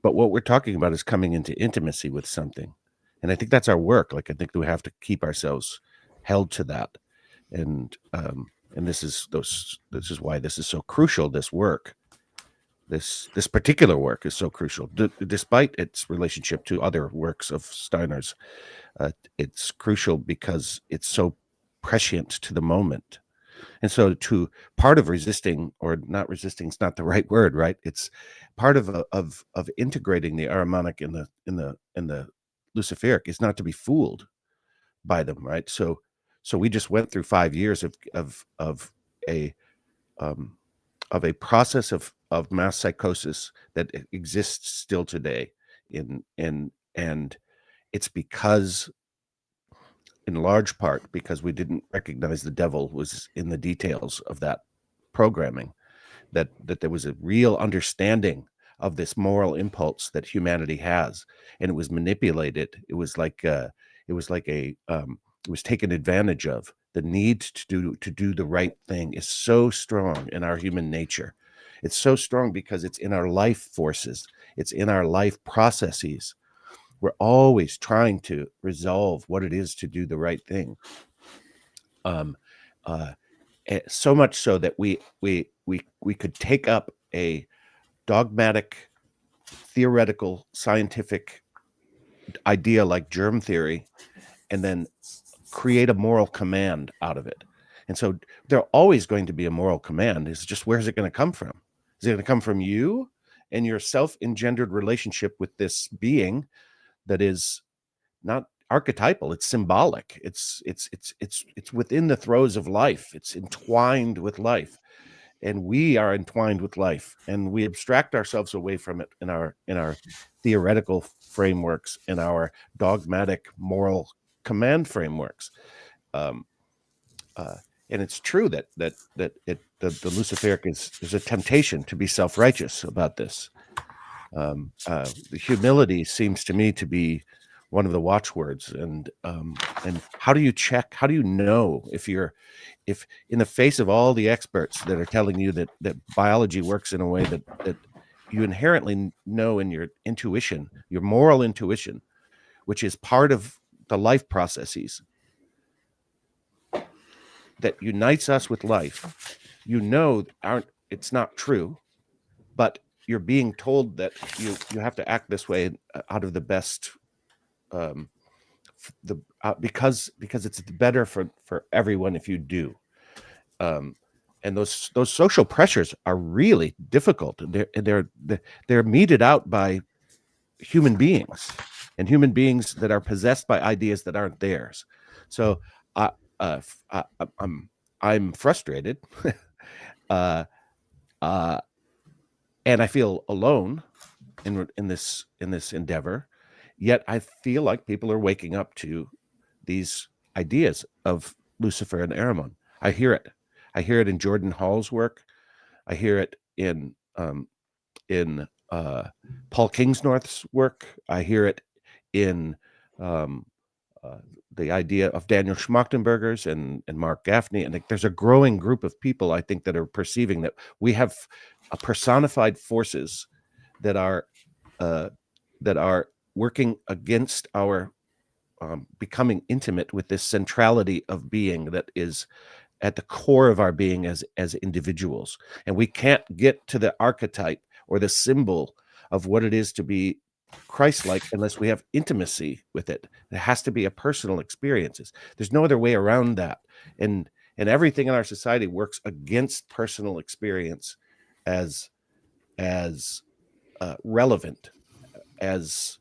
But what we're talking about is coming into intimacy with something, and I think that's our work. Like, I think we have to keep ourselves held to that, and this is why this is so crucial. This work, this particular work, is so crucial, despite its relationship to other works of Steiner's. It's crucial because it's so prescient to the moment. And so, to part of resisting, or not resisting, is not the right word, right? It's part of integrating the Ahrimanic in the Luciferic is not to be fooled by them, right? So we just went through 5 years of a process of mass psychosis that exists still today, and it's because, in large part, because we didn't recognize the devil was in the details of that programming, that there was a real understanding of this moral impulse that humanity has, and it was manipulated. It was taken advantage of. The need to do the right thing is so strong in our human nature. It's so strong because it's in our life forces. It's in our life processes. We're always trying to resolve what it is to do the right thing. So much so that we could take up a dogmatic, theoretical, scientific idea like germ theory, and then create a moral command out of it. And so there's always going to be a moral command. It's just, where's it going to come from? Is it going to come from you and your self-engendered relationship with this being that is not archetypal? It's symbolic. It's within the throes of life. It's entwined with life, and we are entwined with life, and we abstract ourselves away from it in our theoretical frameworks, in our dogmatic moral command frameworks. And it's true that the Luciferic is a temptation to be self-righteous about this. The humility seems to me to be one of the watchwords, and how do you check? How do you know if in the face of all the experts that are telling you that biology works in a way that you inherently know in your intuition, your moral intuition, which is part of the life processes that unites us with life, it's not true, but you're being told that you have to act this way out of the best, because it's better for everyone if you do. And those social pressures are really difficult. They're meted out by human beings, and human beings that are possessed by ideas that aren't theirs. So I'm frustrated uh, uh, and I feel alone in this endeavor. Yet I feel like people are waking up to these ideas of Lucifer and Ahriman. I hear it. I hear it in Jordan Hall's work. I hear it in Paul Kingsnorth's work. I hear it in um, the idea of Daniel Schmachtenberger's and Mark Gaffney. And there's a growing group of people, I think, that are perceiving that we have personified forces that are working against our becoming intimate with this centrality of being that is at the core of our being as individuals. And we can't get to the archetype or the symbol of what it is to be Christ-like unless we have intimacy with it. It has to be a personal experience. There's no other way around that. And everything in our society works against personal experience as relevant, as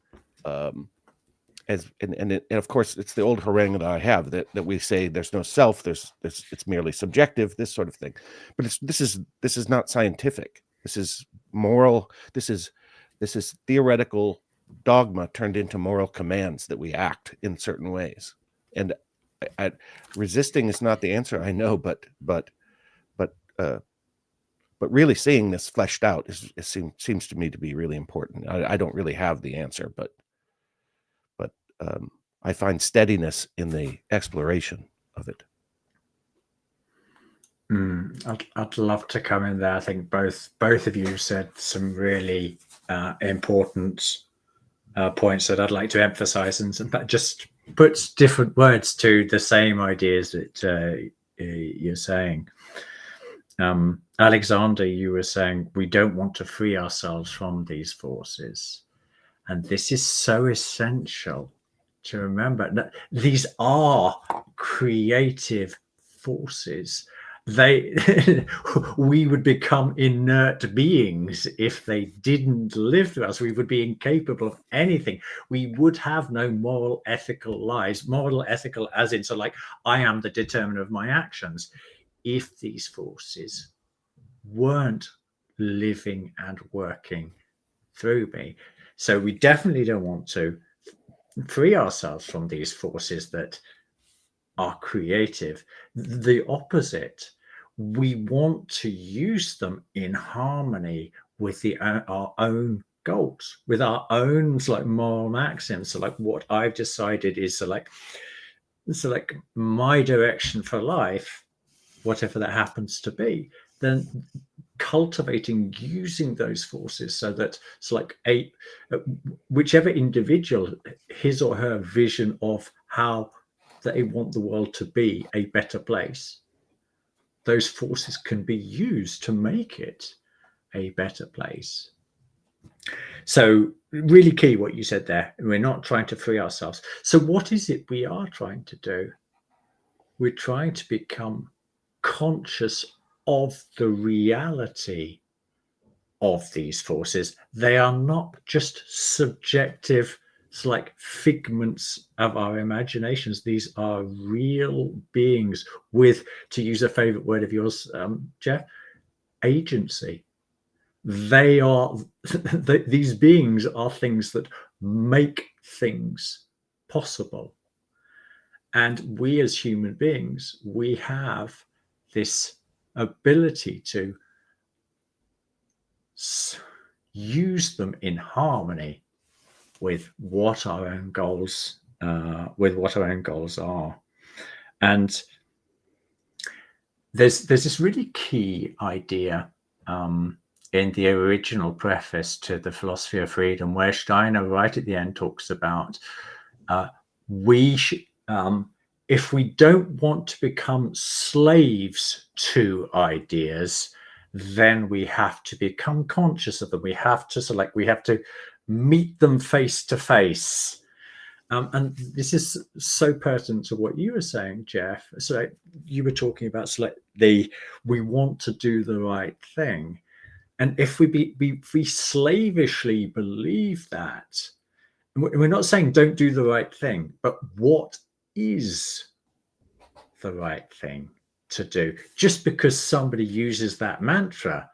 and of course it's the old harangue that I have that we say there's no self, there's it's merely subjective, this sort of thing. But this is not scientific. This is moral. This is theoretical dogma turned into moral commands that we act in certain ways. And resisting is not the answer, I know, but really seeing this fleshed out seems to me to be really important. I don't really have the answer, but I find steadiness in the exploration of it. I'd love to come in there. I think both of you said some really important points that I'd like to emphasize, and that just puts different words to the same ideas that you're saying. Alexander, you were saying we don't want to free ourselves from these forces, and this is so essential to remember that these are creative forces. We would become inert beings if they didn't live through us. We would be incapable of anything. We would have no moral, ethical lives. Moral, ethical, as in, so like, I am the determiner of my actions. If these forces weren't living and working through me. So we definitely don't want to free ourselves from these forces that are creative. The opposite, we want to use them in harmony with our own goals, with our own moral maxims. So like what I've decided is like my direction for life, whatever that happens to be, then cultivating using those forces so that it's like whichever individual, his or her vision of how they want the world to be a better place, those forces can be used to make it a better place. So really key what you said there. We're not trying to free ourselves. So what is it we are trying to do? We're trying to become conscious of the reality of these forces. They are not just subjective, it's like figments of our imaginations. These are real beings with, to use a favorite word of yours, Jeff, agency. They are these beings are things that make things possible. And we as human beings, we have this ability to use them in harmony with what our own goals are. And there's this really key idea in the original preface to The Philosophy of Freedom, where Steiner right at the end talks about if we don't want to become slaves to ideas, then we have to become conscious of them. We have to meet them face to face. And this is so pertinent to what you were saying, Jeff. So you were talking about we want to do the right thing. And if we slavishly believe that, we're not saying don't do the right thing, but what is the right thing? to do. Just because somebody uses that mantra,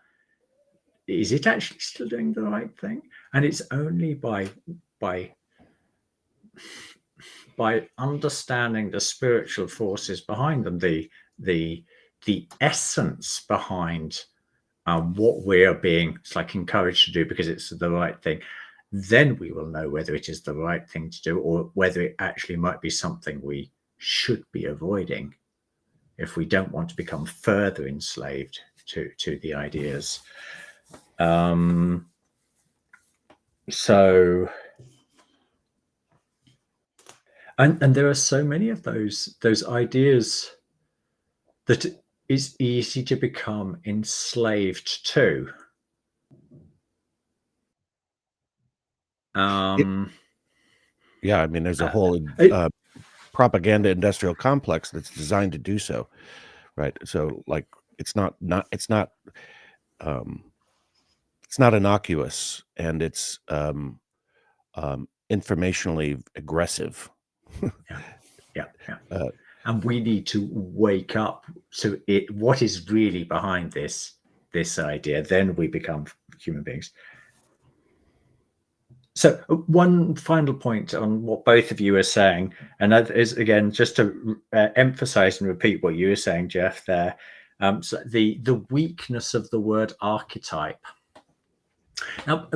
is it actually still doing the right thing? And it's only by understanding the spiritual forces behind them, the essence behind what we're being encouraged to do because it's the right thing, then we will know whether it is the right thing to do or whether it actually might be something we should be avoiding if we don't want to become further enslaved to the ideas. So, and there are so many of those ideas that it's easy to become enslaved to. Yeah, I mean, there's a whole propaganda industrial complex that's designed to do so, right? So, like, it's not innocuous, and it's informationally aggressive. Yeah. And we need to wake up to it. What is really behind this idea? Then we become human beings. So one final point on what both of you are saying, and that is, again, just to emphasize and repeat what you were saying, Jeff, there. So the weakness of the word archetype. Now,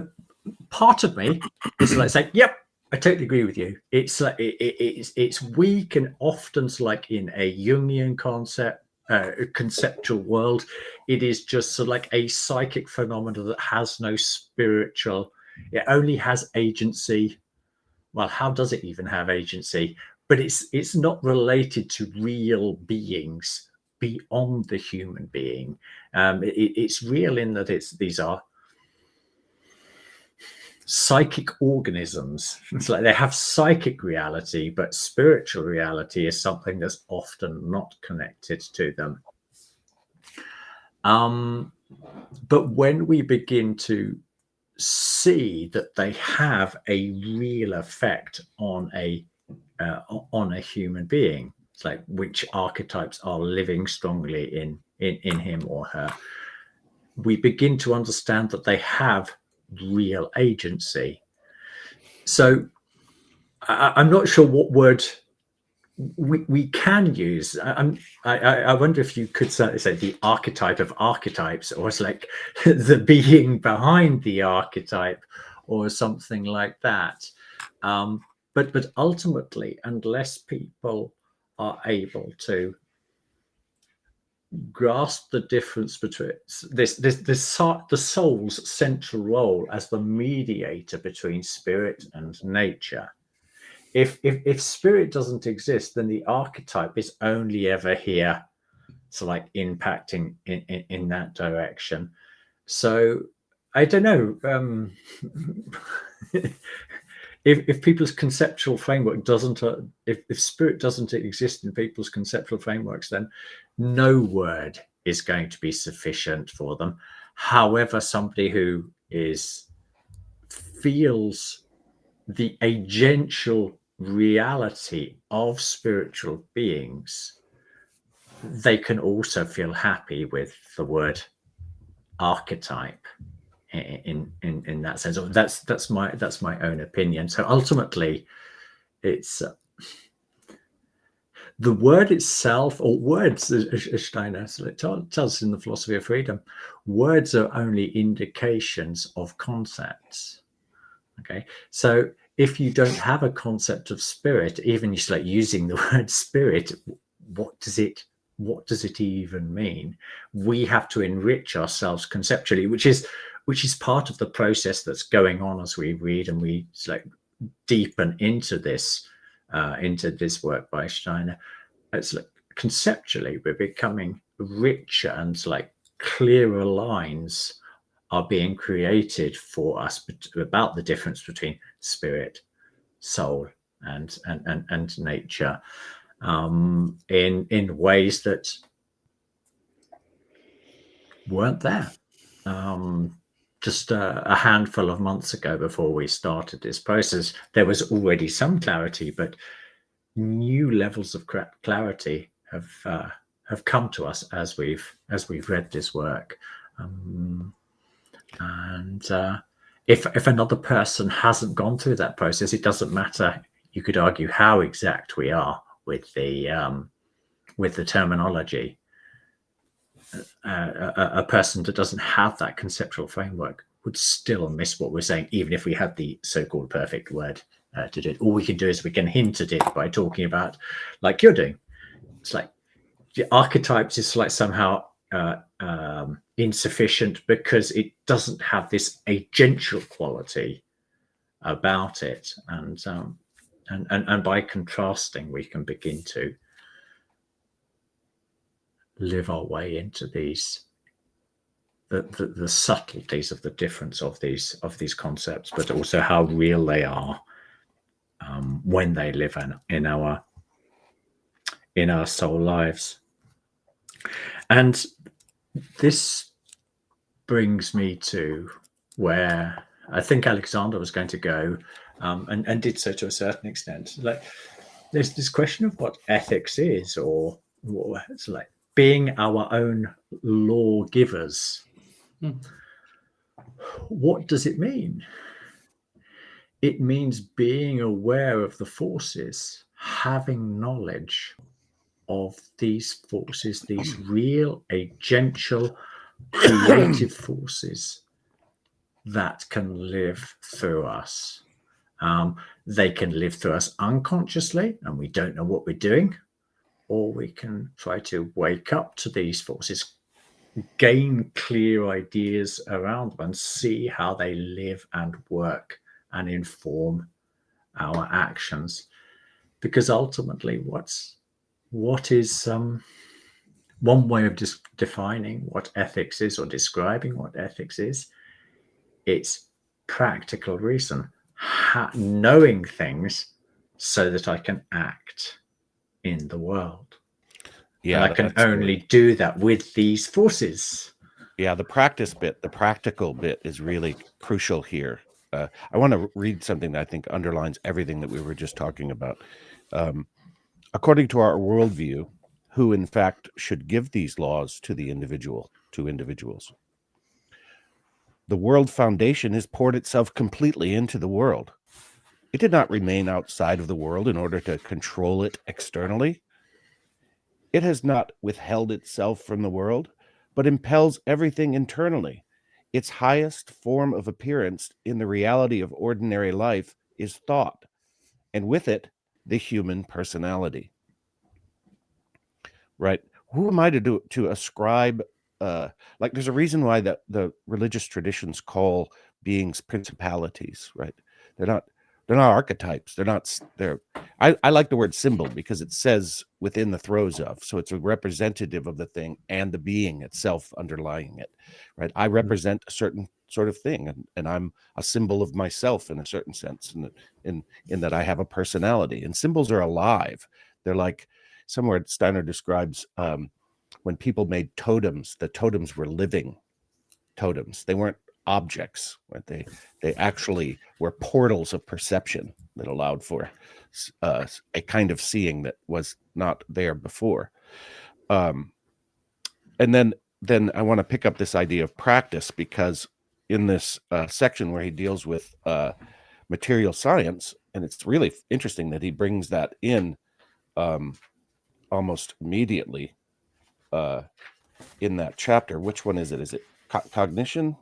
part of me is like saying, yep, I totally agree with you. It's like it's weak, and often in a Jungian conceptual world, it is just sort of like a psychic phenomena that has no spiritual. It only has agency. Well, how does it even have agency? But it's not related to real beings beyond the human being. It's real in that these are psychic organisms. It's like they have psychic reality, but spiritual reality is something that's often not connected to them. But when we begin to see that they have a real effect on a human being, it's like which archetypes are living strongly in him or her, we begin to understand that they have real agency. So I'm not sure what word we can use. I wonder if you could say the archetype of archetypes, or it's like the being behind the archetype, or something like that. But ultimately, unless people are able to grasp the difference between the soul's central role as the mediator between spirit and nature. If spirit doesn't exist, then the archetype is only ever here, so like impacting in that direction. So I don't know. If people's conceptual framework doesn't, if spirit doesn't exist in people's conceptual frameworks, then no word is going to be sufficient for them. However, somebody who feels the agential reality of spiritual beings, they can also feel happy with the word archetype in that sense. That's my own opinion. So ultimately, it's the word itself, or words, as Steiner tells us in the Philosophy of Freedom, words are only indications of concepts. Okay, so if you don't have a concept of spirit, even just like using the word spirit, what does it even mean? We have to enrich ourselves conceptually, which is part of the process that's going on as we read and we deepen into this work by Steiner. It's like conceptually we're becoming richer, and clearer lines are being created for us about the difference between spirit, soul, and nature, in ways that weren't there just a handful of months ago. Before we started this process, there was already some clarity, but new levels of clarity have have come to us as we've read this work. If another person hasn't gone through that process, it doesn't matter. You could argue how exact we are with the terminology. A person that doesn't have that conceptual framework would still miss what we're saying, even if we had the so-called perfect word to do it. All we can do is we can hint at it by talking about, like you're doing. It's like the archetypes is like somehow insufficient because it doesn't have this agential quality about it, and by contrasting, we can begin to live our way into these the subtleties of the difference of these concepts, but also how real they are when they live in our soul lives. And this brings me to where I think Alexander was going to go, and did so to a certain extent. Like, there's this question of what ethics is, or it's like being our own lawgivers. What does it mean? It means being aware of the forces, having knowledge of these forces, these real, agential, creative forces that can live through us. They can live through us unconsciously, and we don't know what we're doing, or we can try to wake up to these forces, gain clear ideas around them, and see how they live and work and inform our actions. Because ultimately, what is one way of just defining what ethics is, or describing what ethics is? It's practical reason, knowing things so that I can act in the world. Yeah, and I can only do that with these forces. Yeah, the practice bit, the practical bit is really crucial here. I want to read something that I think underlines everything that we were just talking about. According to our worldview, who in fact should give these laws to individuals? The world foundation has poured itself completely into the world. It did not remain outside of the world in order to control it externally. It has not withheld itself from the world, but impels everything internally. Its highest form of appearance in the reality of ordinary life is thought, and with it, the human personality. Right? Who am I to ascribe? Like, there's a reason why the religious traditions call beings principalities, right? They're not archetypes. I like the word symbol because it says within the throes of, so it's a representative of the thing and the being itself underlying it, right? I represent a certain sort of thing, and I'm a symbol of myself in a certain sense, in that I have a personality. And symbols are alive. They're like, somewhere Steiner describes when people made totems, the totems were living totems. They weren't objects, right? They actually were portals of perception that allowed for a kind of seeing that was not there before. And then I want to pick up this idea of practice, because in this section where he deals with material science, and it's really interesting that he brings that in almost immediately in that chapter. Which one is it? Is it cognition?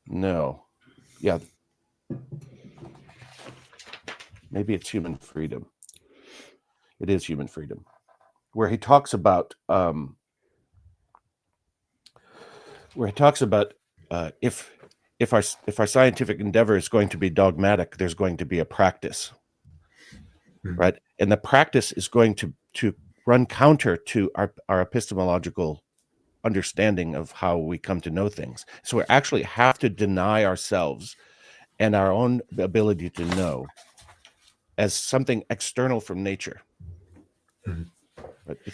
No. Yeah. Maybe it's human freedom. It is human freedom, where he talks about if our scientific endeavor is going to be dogmatic, there's going to be a practice, right? And the practice is going to run counter to our epistemological understanding of how we come to know things. So we actually have to deny ourselves and our own ability to know as something external from nature. But it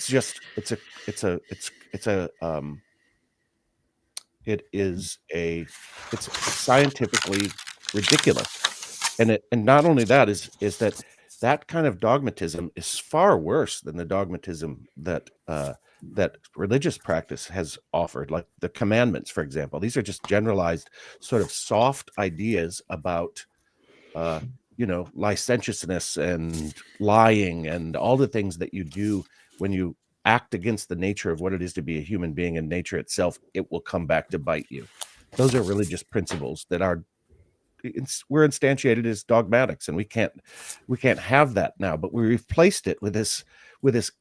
it's scientifically ridiculous. And not only that is that that kind of dogmatism is far worse than the dogmatism that that religious practice has offered, like the commandments, for example. These are just generalized sort of soft ideas about licentiousness and lying and all the things that you do when you act against the nature of what it is to be a human being and nature itself. It will come back to bite you. Those are religious principles that we're instantiated as dogmatics, and we can't have that now. But we replaced it with this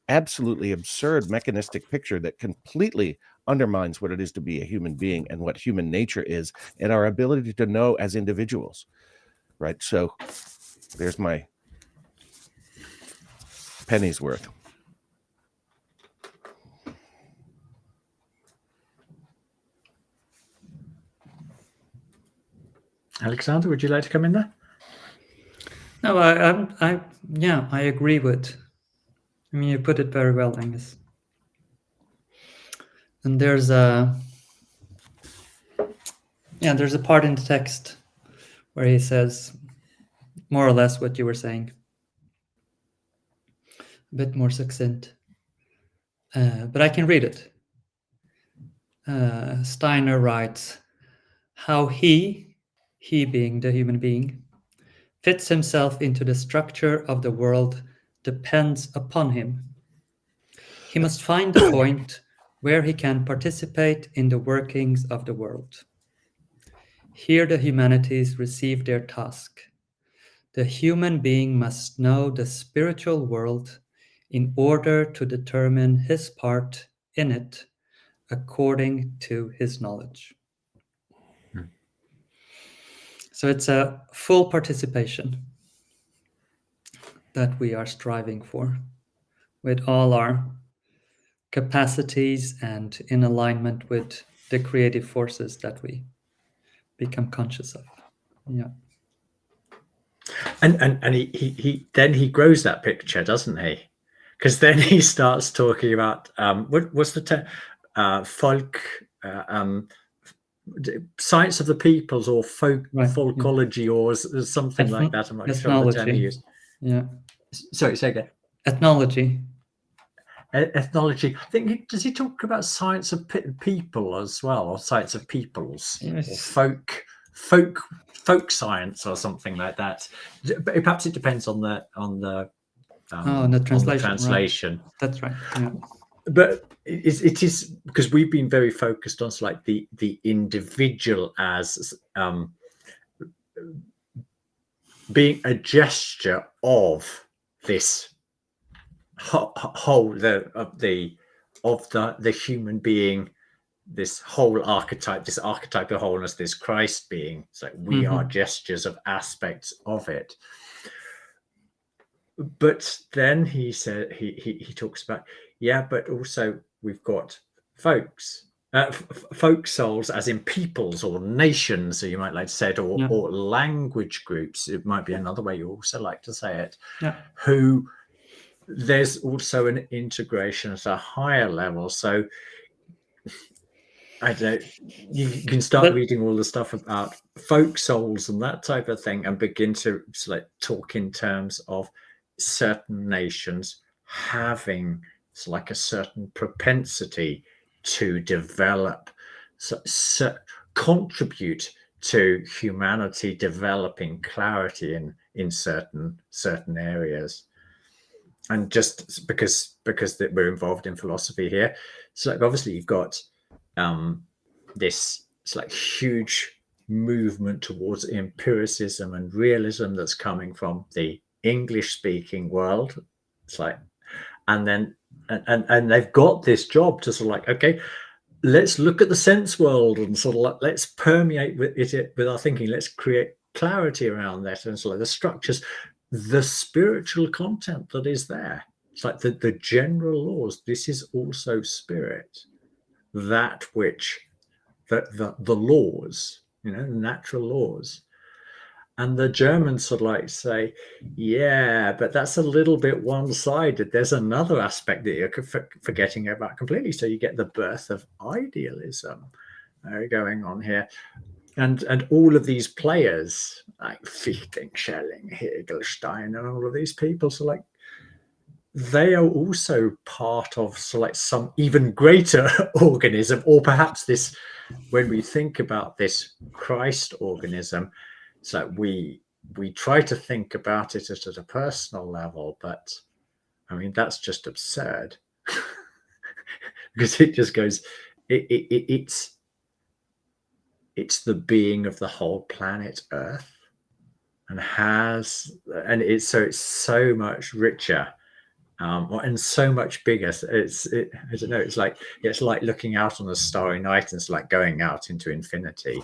absolutely absurd mechanistic picture that completely undermines what it is to be a human being and what human nature is and our ability to know as individuals. Right. So there's my penny's worth. Alexander, would you like to come in there? No, I agree with. I mean, you put it very well, Angus. And there's a part in the text where he says more or less what you were saying, a bit more succinct, but I can read it. Steiner writes, how he being the human being, fits himself into the structure of the world depends upon him. He must find the point where he can participate in the workings of the world. Here the humanities receive their task. The human being must know the spiritual world in order to determine his part in it according to his knowledge. So it's a full participation that we are striving for with all our capacities and in alignment with the creative forces that we become conscious of. Yeah. And he grows that picture, doesn't he? Because then he starts talking about what's the term? Folk, science of the peoples, or folkology, or something like that. I'm not sure the term he used. Yeah. Sorry, say again. Ethnology. Ethnology. I think does he talk about science of people as well, or science of peoples, yes. or folk science, or something like that? But perhaps it depends on the translation. Right. That's right. Yeah. But it is because we've been very focused on like the individual as being a gesture of this whole the human being, this whole archetype, this archetype of wholeness, this Christ being. It's like we are gestures of aspects of it. But then he said he talks about, but also we've got folks, folk souls, as in peoples or nations, so you might like to say it, or language groups. It might be another way you also like to say it. Yeah. Who there's also an integration at a higher level. So I don't know, you can start reading all the stuff about folk souls and that type of thing, and begin to like talk in terms of certain nations having like a certain propensity to develop, contribute to humanity developing clarity in certain areas. And just because we're involved in philosophy here, so like obviously you've got this like huge movement towards empiricism and realism that's coming from the English-speaking world. It's like, and then and they've got this job to sort of like, okay, let's look at the sense world and sort of like, let's permeate with our thinking. Let's create clarity around that, and sort of the structures, the spiritual content that is there. It's like the general laws. This is also spirit, that which the laws, the natural laws. And the Germans sort of like say, but that's a little bit one-sided. There's another aspect that you're forgetting about completely. So you get the birth of idealism going on here. and all of these players like Fichte, Schelling, Hegel, Steiner, and all of these people, so like they are also part of some even greater organism, or perhaps this, when we think about this Christ organism, so we try to think about it at a personal level, but I mean that's just absurd because it just goes, it's the being of the whole planet Earth, and it's so much richer. And so much bigger. I don't know. It's like looking out on a starry night, and it's like going out into infinity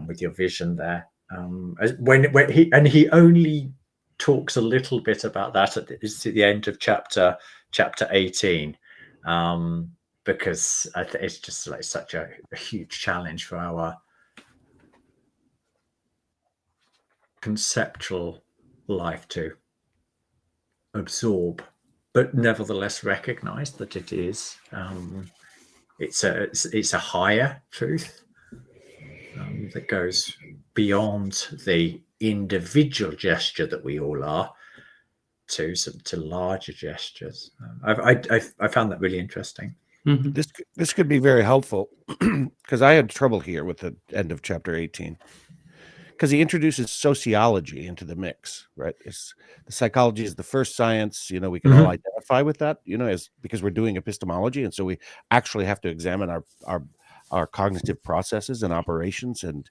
with your vision there. When he only talks a little bit about that at the end of chapter 18, because it's just like such a huge challenge for our conceptual life to absorb, but nevertheless recognize that it is it's a higher truth that goes beyond the individual gesture that we all are to larger gestures. I found that really interesting. Mm-hmm. This could be very helpful because I had trouble here with the end of chapter 18. Because he introduces sociology into the mix, right? The psychology is the first science, we can all identify with that, because we're doing epistemology, and so we actually have to examine our cognitive processes and operations and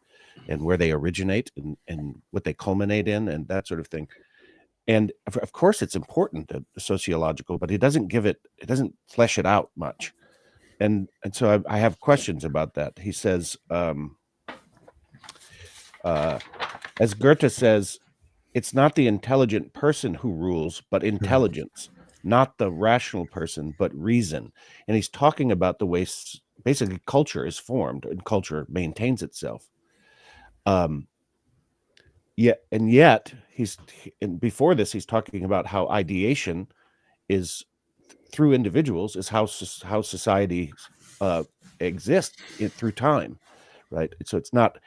where they originate and what they culminate in and that sort of thing. And of course, it's important, the sociological, but it doesn't flesh it out much. And so I have questions about that. He says, as Goethe says, it's not the intelligent person who rules, but intelligence, not the rational person, but reason. And he's talking about the way basically culture is formed and culture maintains itself. Yet before this, he's talking about how ideation is through individuals is how society exists through time, right? So it's not.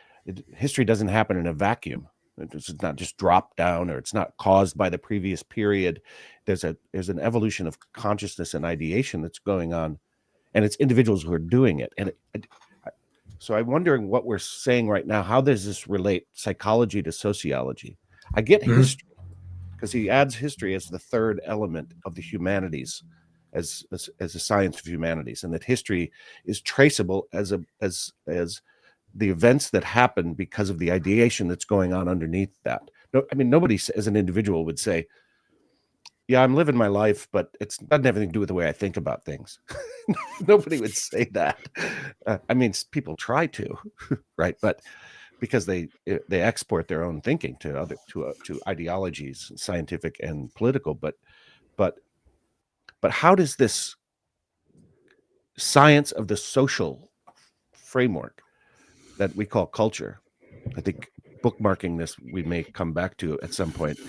History doesn't happen in a vacuum. It's not just dropped down, or it's not caused by the previous period. There's an evolution of consciousness and ideation that's going on, and it's individuals who are doing it. And so I'm wondering what we're saying right now. How does this relate psychology to sociology? I get history because he adds history as the third element of the humanities, as a science of humanities, and that history is traceable as the events that happen because of the ideation that's going on underneath that. No, I mean, nobody as an individual would say, yeah, I'm living my life, but it doesn't have anything to do with the way I think about things. Nobody would say that. I mean, people try to, right? But because they export their own thinking to ideologies, scientific and political. But how does this science of the social framework that we call culture, I think bookmarking this, we may come back to at some point,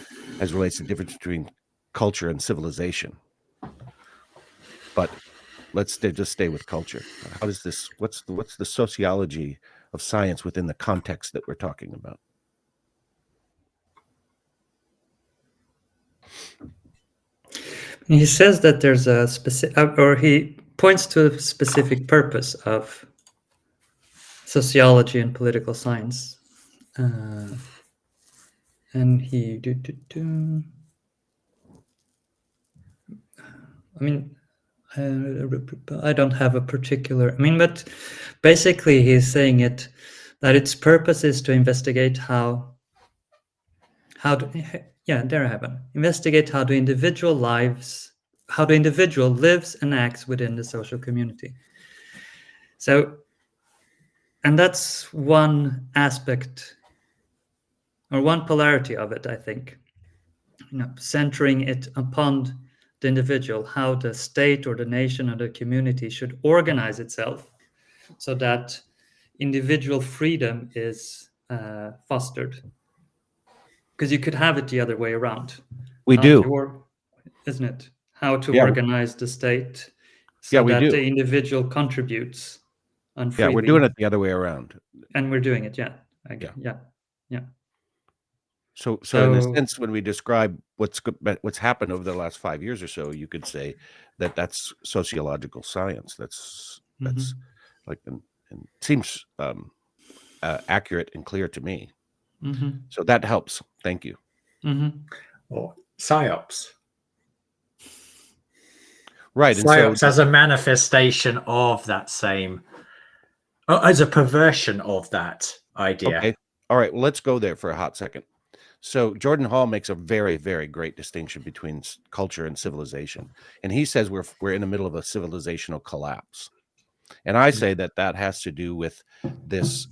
as relates to the difference between culture and civilization. But let's just stay with culture. How does this? What's the sociology of science within the context that we're talking about? He says that there's a specific, or he points to a specific purpose of sociology and political science, and he I mean, I don't have a particular. I mean, but basically, he's saying that its purpose is to investigate how investigate how the individual lives and acts within the social community. So, and that's one aspect or one polarity of it, I think. Centering it upon the individual, how the state or the nation or the community should organize itself so that individual freedom is fostered. Because you could have it the other way around. We do. Isn't it? How to organize the state so that the individual contributes and Yeah, freely. we're doing it the other way around. And we're doing it, yeah. Yeah. So in a So- sense, when we describe what's happened over the last 5 years or so, you could say that that's sociological science. That's like, and seems accurate and clear to me. So that helps. Thank you. Or psyops. Right. And so Psyops as a manifestation of that same, as a perversion of that idea. okay. All right. Well, let's go there for a hot second. So Jordan Hall makes a very, very great distinction between culture and civilization, and he says we're in the middle of a civilizational collapse. And I say that has to do with this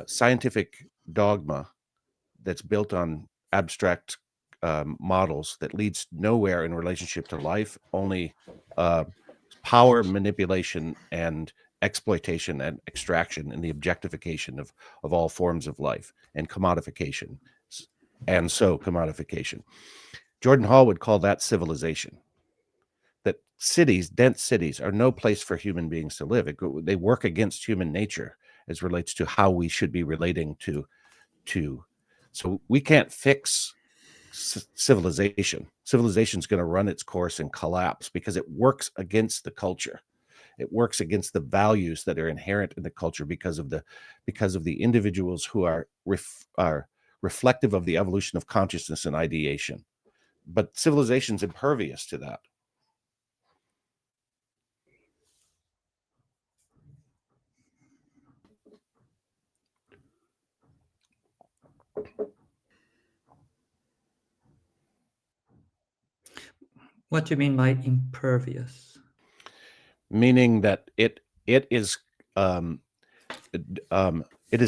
scientific dogma that's built on abstract models that leads nowhere in relationship to life, only power, manipulation, and exploitation and extraction, and the objectification of all forms of life, and commodification. And so commodification. Jordan Hall would call that civilization. That cities, dense cities, are no place for human beings to live. They work against human nature as relates to how we should be relating to. So we can't fix civilization. Civilization's going to run its course and collapse because it works against the culture. It works against the values that are inherent in the culture because of the individuals who are reflective of the evolution of consciousness and ideation. But civilization's impervious to that. What do you mean by impervious? Meaning that it is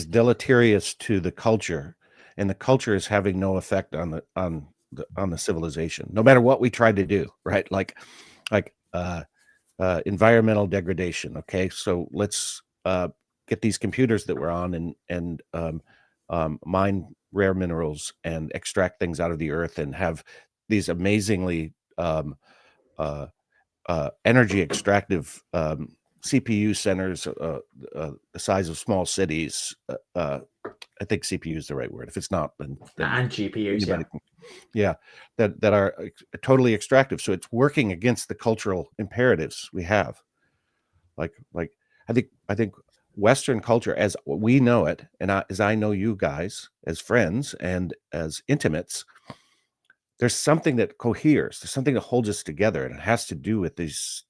deleterious to the culture, and the culture is having no effect on the civilization, no matter what we try to do, right? Like environmental degradation. Okay, so let's get these computers that we're on and mine rare minerals and extract things out of the earth and have these amazingly energy extractive CPU centers the size of small cities. I think CPU is the right word. If it's not, then and GPUs, that are totally extractive. So it's working against the cultural imperatives we have. Like I think Western culture, as we know it, and as I know you guys as friends and as intimates, there's something that coheres. There's something that holds us together, and it has to do with these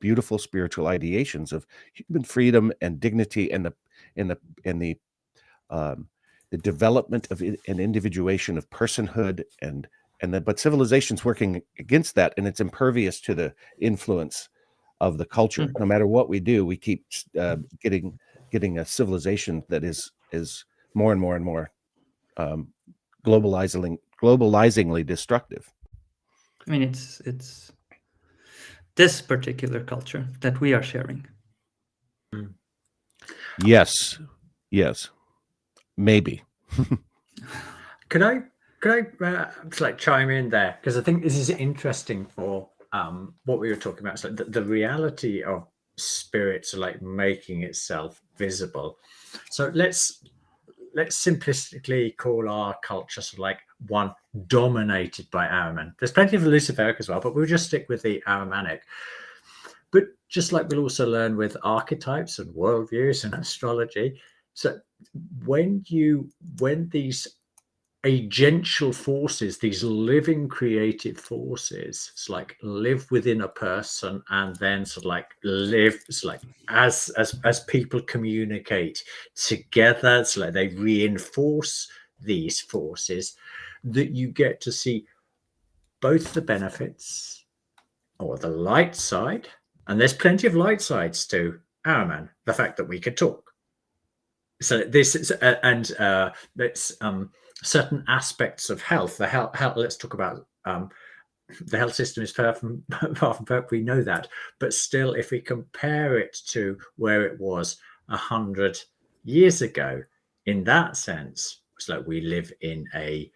beautiful spiritual ideations of human freedom and dignity, and the development of an individuation of personhood, but civilization's working against that, and it's impervious to the influence of the culture. No matter what we do, we keep getting a civilization that is more and more and more globalizingly destructive. I mean, it's this particular culture that we are sharing. Yes, maybe. Could I like chime in there, because I think this is interesting for what we were talking about. So the reality of spirits like making itself visible. So let's simplistically call our culture sort of like one dominated by Ahriman. There's plenty of Luciferic as well, but we'll just stick with the Ahrimanic. But just like we'll also learn with archetypes and worldviews and astrology. So when these agential forces, these living creative forces, it's like live within a person, and then sort of like live, it's like as people communicate together, it's like they reinforce these forces, that you get to see both the benefits or the light side, and there's plenty of light sides to Ahriman, the fact that we could talk. So this is it's certain aspects of health. The health. Let's talk about the health system is far from perfect. We know that, but still, if we compare it to where it was 100 years ago, in that sense, it's like we live in a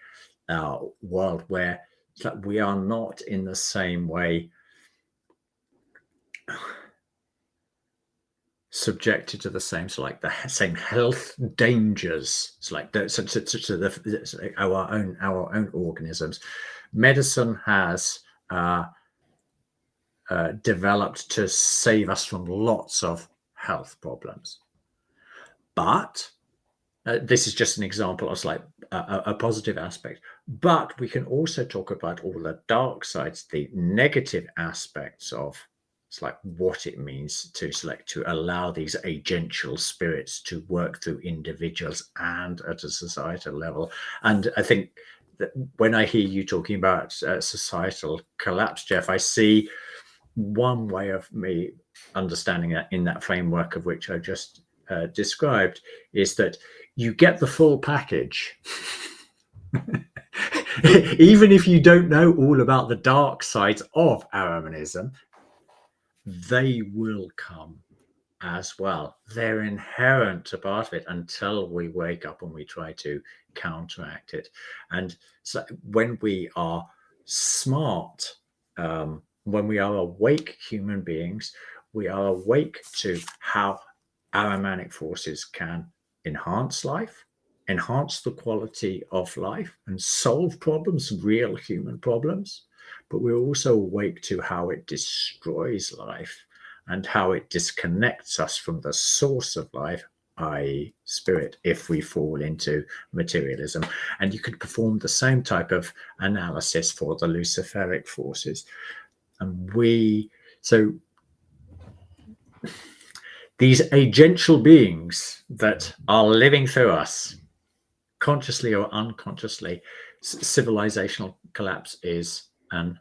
world where it's like we are not in the same way. subjected to the same, so like the same health dangers, it's like our own organisms. Medicine has developed to save us from lots of health problems, but this is just an example of like a positive aspect. But we can also talk about all the dark sides, the negative aspects of it's like what it means to select, to allow these agential spirits to work through individuals and at a societal level. And I think that when I hear you talking about societal collapse, Jeff, I see one way of me understanding that in that framework of which I just described is that you get the full package. Even if you don't know all about the dark sides of Arianism, they will come as well. They're inherent a part of it until we wake up and we try to counteract it. And so when we are smart, when we are awake human beings, we are awake to how Ahrimanic forces can enhance life, enhance the quality of life, and solve problems, real human problems. But we're also awake to how it destroys life and how it disconnects us from the source of life, i.e. spirit, if we fall into materialism. And you could perform the same type of analysis for the Luciferic forces. And so these agential beings that are living through us, consciously or unconsciously, civilizational collapse is an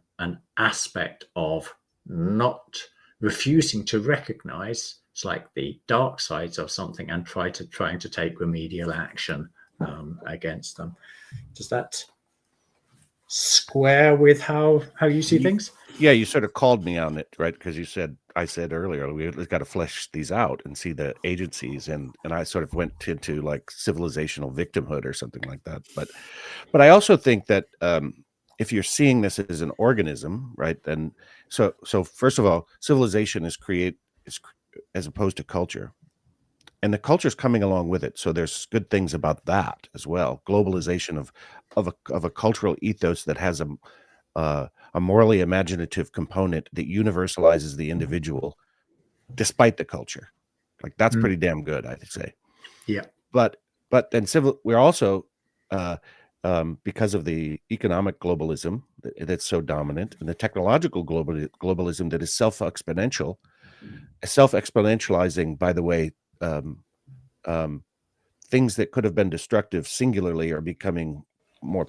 aspect of not refusing to recognize it's like the dark sides of something and trying to take remedial action against them. Does that square with how you see things? Yeah, you sort of called me on it, right? Because I said earlier, we've got to flesh these out and see the agencies, and I sort of went into like civilizational victimhood or something like that. But I also think that if you're seeing this as an organism, right, then so first of all, civilization is as opposed to culture, and the culture is coming along with it. So there's good things about that as well. Globalization of a cultural ethos that has a morally imaginative component that universalizes the individual despite the culture. Like that's pretty damn good, I'd say. Yeah. But then we're also because of the economic globalism that's so dominant, and the technological globalism that is self-exponentializing, by the way, things that could have been destructive singularly are becoming more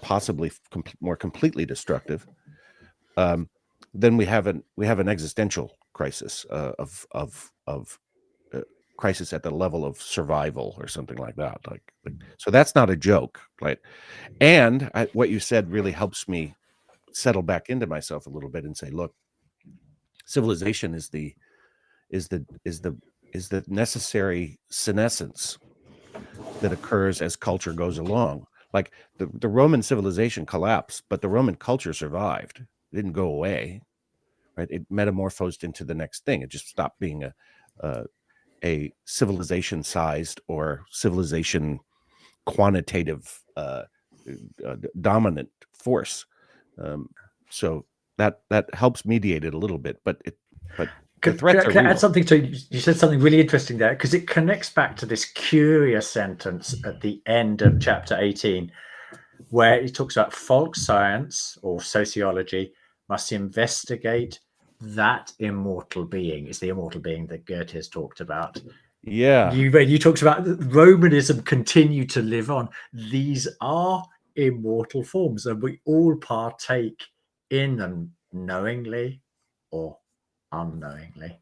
completely destructive. Then we have an existential crisis of crisis at the level of survival or something like that. Like so that's not a joke, right? And what you said really helps me settle back into myself a little bit and say, look, civilization is the necessary senescence that occurs as culture goes along. Like the Roman civilization collapsed, but the Roman culture survived. It didn't go away, right? It metamorphosed into the next thing. It just stopped being a civilization-sized or civilization quantitative dominant force. So that helps mediate it a little bit, but the threats are real. Can I add something to you said something really interesting there, because it connects back to this curious sentence at the end of chapter 18, where he talks about folk science or sociology must investigate that immortal being. It's the immortal being that Goethe has talked about. Yeah. You talked about Romanism continue to live on. These are immortal forms, and we all partake in them knowingly or unknowingly.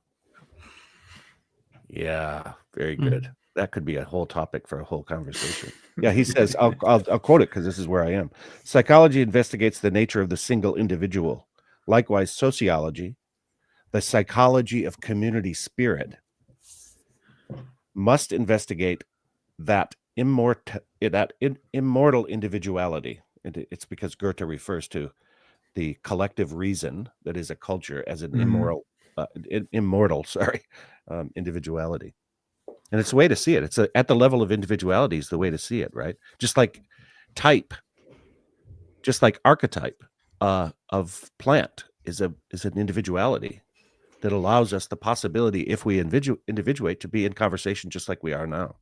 Yeah, very good. That could be a whole topic for a whole conversation. Yeah, he says, I'll quote it because this is where I am. Psychology investigates the nature of the single individual. Likewise, sociology, the psychology of community spirit, must investigate that immortal individuality. It's because Goethe refers to the collective reason that is a culture as an immortal individuality. And it's a way to see it. It's at the level of individuality is the way to see it, right? Just like type, just like archetype of plant is an individuality that allows us the possibility, if we individuate, to be in conversation just like we are now.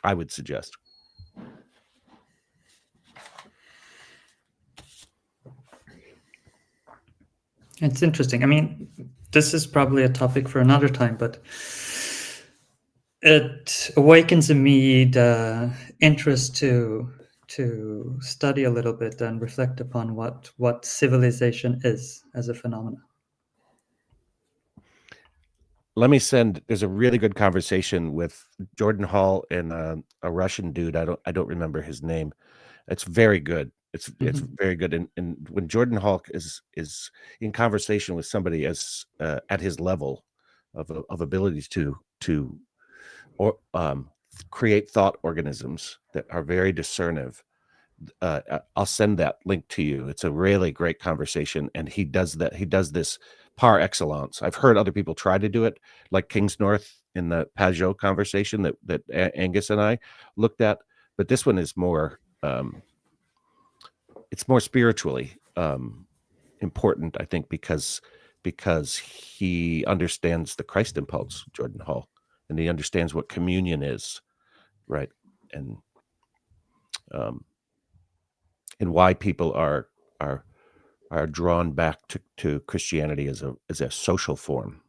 I would suggest. It's interesting. I mean, this is probably a topic for another time, but it awakens in me the interest to study a little bit and reflect upon what civilization is as a phenomenon. There's a really good conversation with Jordan Hall and a Russian dude. I don't remember his name. It's very good. It's very good. And when Jordan Hall is in conversation with somebody as at his level of abilities to create thought organisms that are very discernive, I'll send that link to you. It's a really great conversation, and he does that. He does this par excellence. I've heard other people try to do it, like King's North in the Pajot conversation that Angus and I looked at, but this one is more. It's more spiritually important, I think, because he understands the Christ impulse, Jordan Hall, and he understands what communion is, right, and why people are drawn back to Christianity as a social form.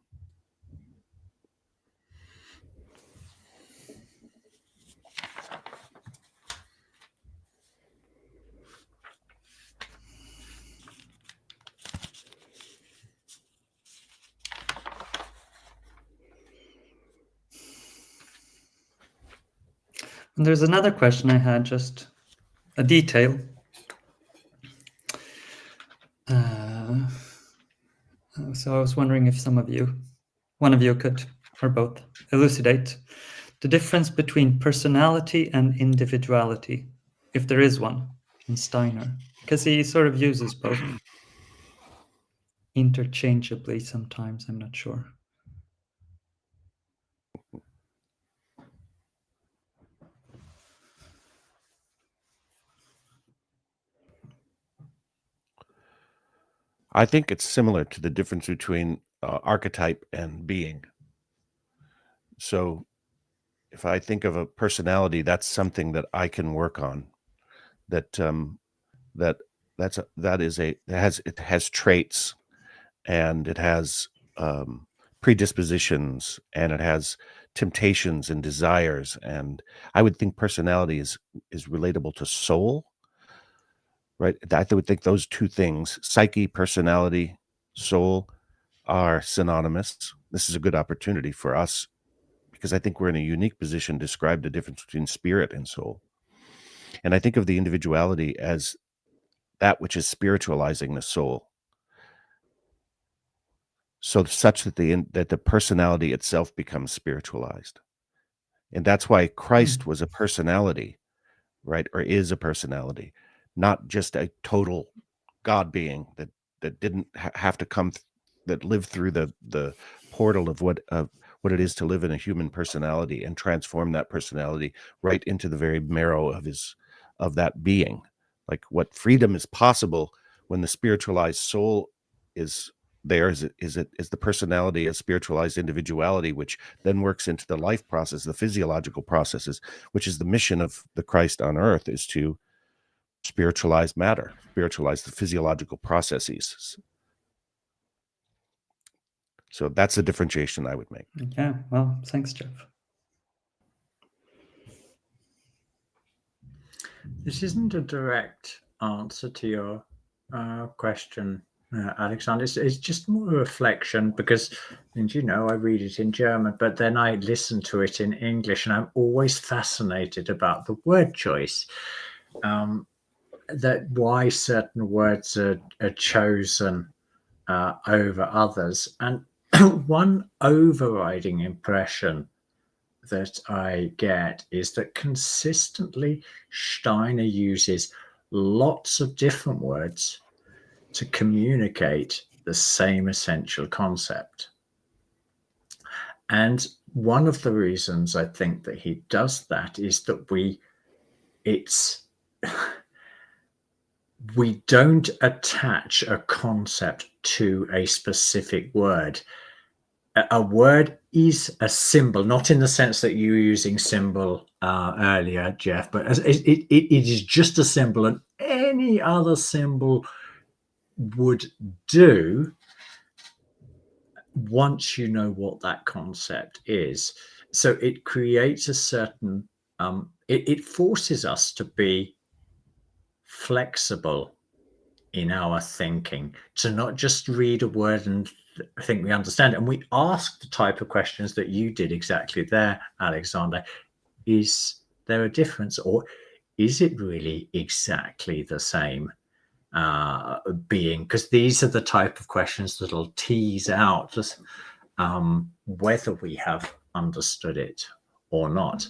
And there's another question I had, just a detail. So I was wondering if one of you could, or both, elucidate the difference between personality and individuality, if there is one, in Steiner, because he sort of uses both interchangeably sometimes. I'm not sure. I think it's similar to the difference between archetype and being. So if I think of a personality, that's something that I can work on. It has traits, and it has predispositions, and it has temptations and desires. And I would think personality is relatable to soul, right? I would think those two things, psyche, personality, soul, are synonymous. This is a good opportunity for us, because I think we're in a unique position to describe the difference between spirit and soul. And I think of the individuality as that which is spiritualizing the soul, so such that the personality itself becomes spiritualized. And that's why Christ was a personality, right? Or is a personality, not just a total God being that didn't have to come, that lived through the portal of what it is to live in a human personality and transform that personality right into the very marrow of that being. Like, what freedom is possible when the spiritualized soul is there is the personality, a spiritualized individuality, which then works into the life process, the physiological processes, which is the mission of the Christ on earth, is to spiritualize matter, spiritualize the physiological processes. So that's the differentiation I would make. Yeah, well, thanks, Jeff. This isn't a direct answer to your question, Alexander. It's just more a reflection, because, and I read it in German, but then I listen to it in English, and I'm always fascinated about the word choice. That why certain words are chosen over others. And one overriding impression that I get is that consistently Steiner uses lots of different words to communicate the same essential concept. And one of the reasons I think that he does that is that we don't attach a concept to a specific word. A word is a symbol, not in the sense that you were using symbol earlier, Jeff, but it is just a symbol, and any other symbol would do once you know what that concept is. So it creates a certain, it forces us to be flexible in our thinking, to not just read a word and think we understand it. And we ask the type of questions that you did exactly there, Alexander. Is there a difference, or is it really exactly the same being? Because these are the type of questions that'll tease out whether we have understood it or not.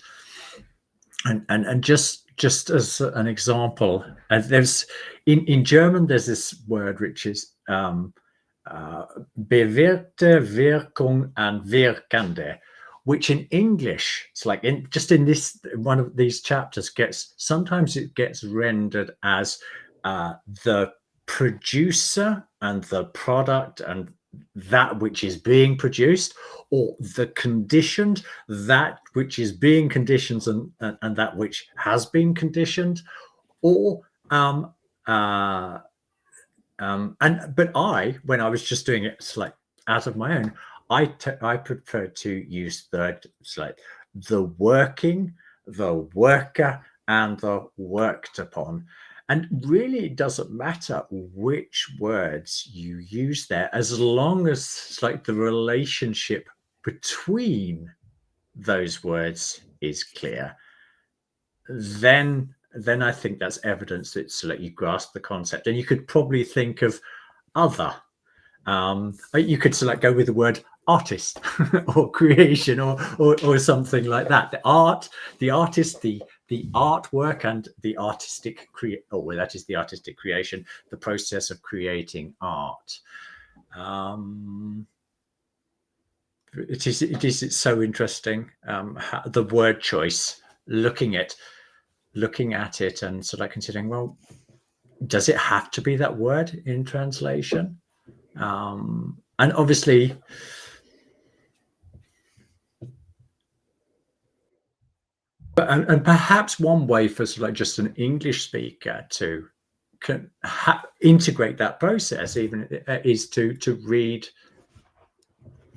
And just as an example, there's in German there's this word which is bewirkte, Wirkung, and wirkende, which in English, it's like in this one of these chapters sometimes it gets rendered as the producer and the product and that which is being produced, or the conditioned, that which is being conditioned and that which has been conditioned, or but when I was just doing it like out of my own, I prefer to use the working, the worker, and the worked upon. And really, it doesn't matter which words you use there, as long as it's like the relationship between those words is clear. Then I think that's evidence that so that you grasp the concept. And you could probably think of other. You could go with the word artist or creation or something like that. The art, the artist, the artwork, and the artistic that is the artistic creation, the process of creating art. It's so interesting, the word choice, looking at it and sort of considering, well, does it have to be that word in translation? And obviously, and perhaps one way for just an English speaker to integrate that process even is to read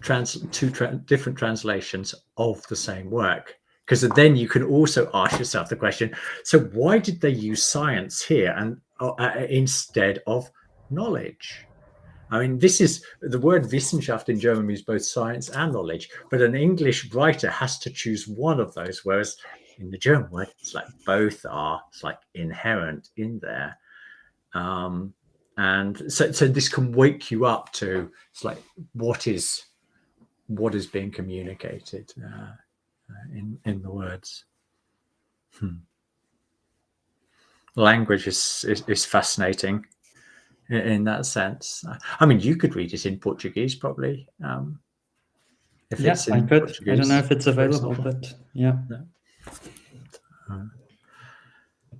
different translations of the same work, because then you can also ask yourself the question, so why did they use science here and instead of knowledge? I mean, this is the word Wissenschaft in German means both science and knowledge, but an English writer has to choose one of those, whereas in the German word, it's like both are inherent in there. And so this can wake you up to what is being communicated in the words. Language is fascinating in that sense. I mean, you could read it in Portuguese probably. If it's in I could. Portuguese, I don't know if it's available, but yeah. No.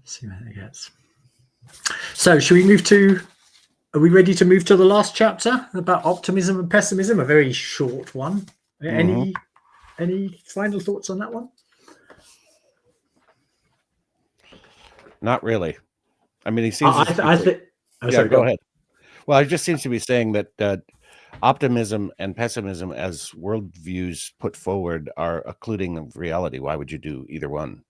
See where it gets. So, should we move to? Are we ready to move to the last chapter about optimism and pessimism? A very short one. Any final thoughts on that one? Not really. I mean, he seems. Sorry, go ahead. Well, it just seems to be saying that optimism and pessimism as worldviews put forward are occluding of reality. Why would you do either one?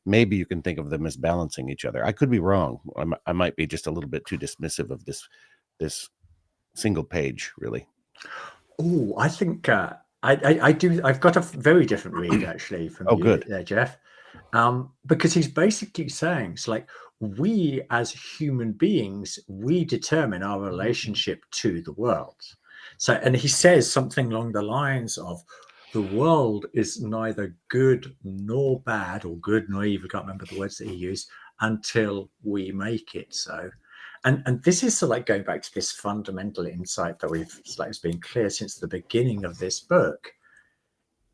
Maybe you can think of them as balancing each other. I could be wrong. I might be just a little bit too dismissive of this single page, really. Oh, I think I do. I've got a very different read actually from you good. there, Jeff. Because he's basically saying it's we as human beings, we determine our relationship to the world. So, and he says something along the lines of, the world is neither good nor bad, or good nor evil, I can't remember the words that he used, until we make it so. And this is going back to this fundamental insight that it's been clear since the beginning of this book.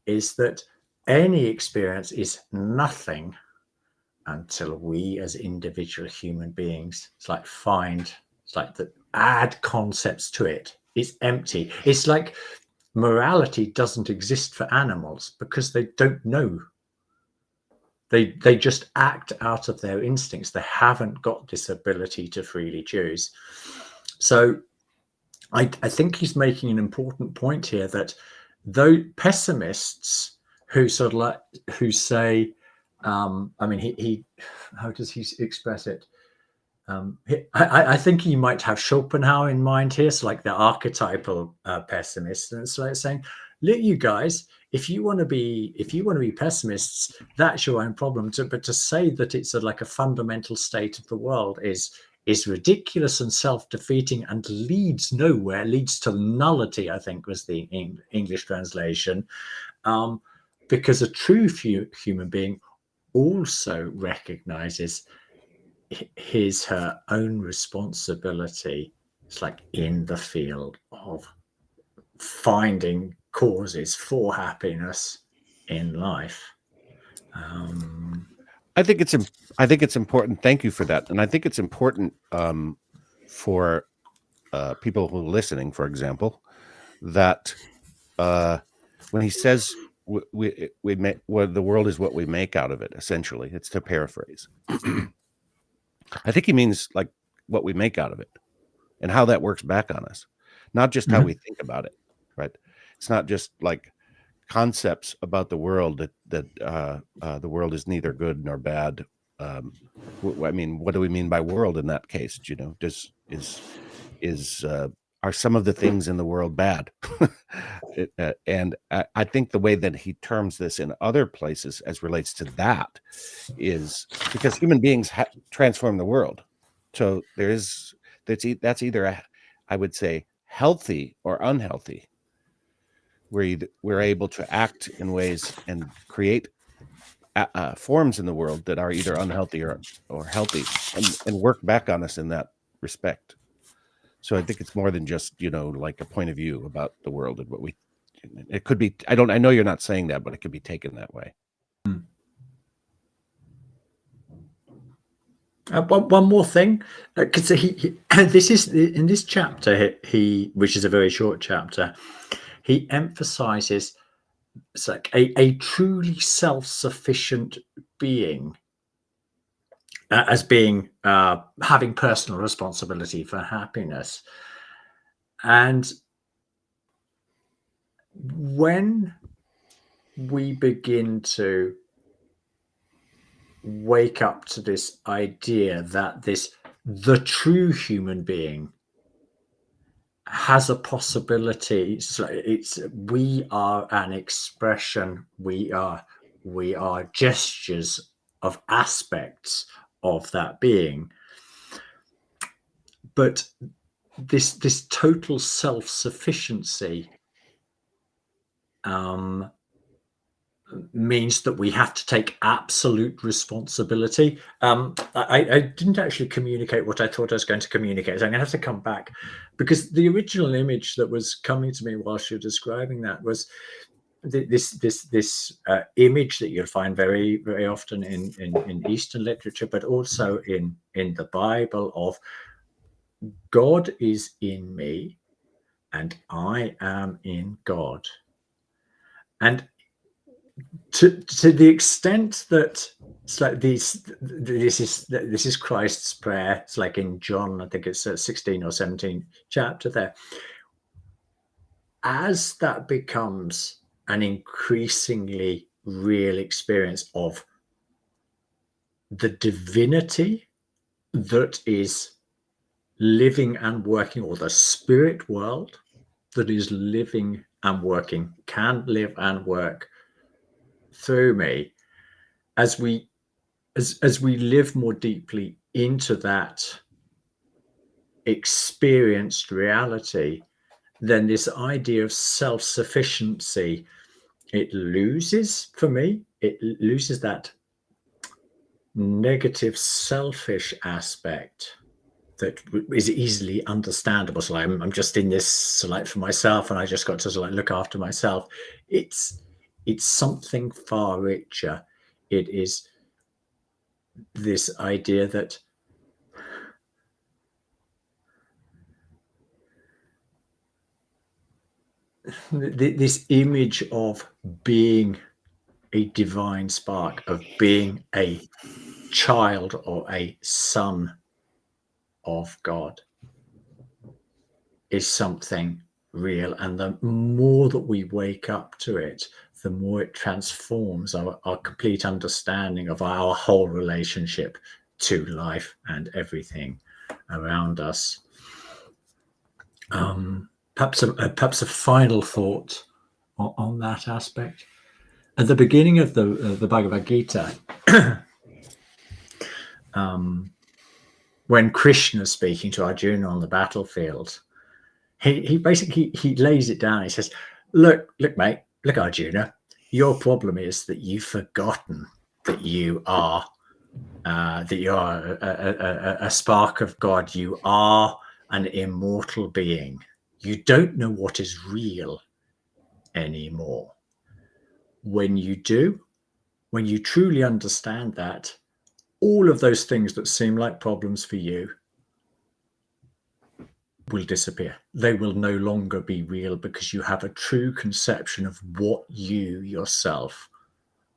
is that any experience is nothing until we as individual human beings add concepts to it. It's empty. It's like morality doesn't exist for animals because they don't know. They just act out of their instincts. They haven't got this ability to freely choose. So I think he's making an important point here, that though pessimists who say, he how does he express it? I think he might have Schopenhauer in mind here, so like the archetypal pessimist, and it's like saying, look, you guys, if you want to be pessimists, that's your own problem. But to say that it's like a fundamental state of the world is ridiculous and self-defeating and leads nowhere, leads to nullity, I think was the English translation, because a true human being also recognizes her own responsibility. It's like in the field of finding causes for happiness in life. I think it's important. Thank you for that. And I think it's important for people who are listening, for example, that when he says we make, well, the world is what we make out of it, essentially, it's to paraphrase. I think he means like what we make out of it and how that works back on us, not just how we think about it, right? It's not just like concepts about the world that the world is neither good nor bad. I mean, what do we mean by world in that case? You know, are some of the things in the world bad? And I think the way that he terms this in other places as relates to that is because human beings transform the world. So that's either I would say healthy or unhealthy. We're able to act in ways and create forms in the world that are either unhealthy or healthy, and work back on us in that respect. So I think it's more than just, like a point of view about the world and it could be, I know you're not saying that, but it could be taken that way. One more thing, because this is in this chapter, which is a very short chapter, he emphasizes it's like a truly self-sufficient being as being having personal responsibility for happiness. And when we begin to wake up to this idea that the true human being has a possibility, we are an expression, we are gestures of aspects of that being, but this total self-sufficiency means that we have to take absolute responsibility. I didn't actually communicate what I thought I was going to communicate, so I'm going to have to come back, because the original image that was coming to me whilst you're describing that was this image that you'll find very, very often in Eastern literature, but also in the Bible, of God is in me and I am in God. And to the extent that it's like this is Christ's prayer. It's like in John, I think it's 16 or 17 chapter there. As that becomes an increasingly real experience of the divinity that is living and working, or the spirit world that is living and working, can live and work through me, as we live more deeply into that experienced reality, then this idea of self-sufficiency, it loses, for me, it loses that negative selfish aspect that is easily understandable. So I'm just in this for myself, and I just got to look after myself. It's it's something far richer. It is this idea that this image of being a divine spark, of being a child or a son of God, is something real. And the more that we wake up to it, the more it transforms our complete understanding of our whole relationship to life and everything around us. Perhaps a final thought on that aspect. At the beginning of the Bhagavad Gita, when Krishna is speaking to Arjuna on the battlefield, he basically lays it down. He says, look, mate, look, Arjuna, your problem is that you've forgotten that you are a spark of God. You are an immortal being. You don't know what is real anymore. When you do, when you truly understand that, all of those things that seem like problems for you will disappear. They will no longer be real because you have a true conception of what you yourself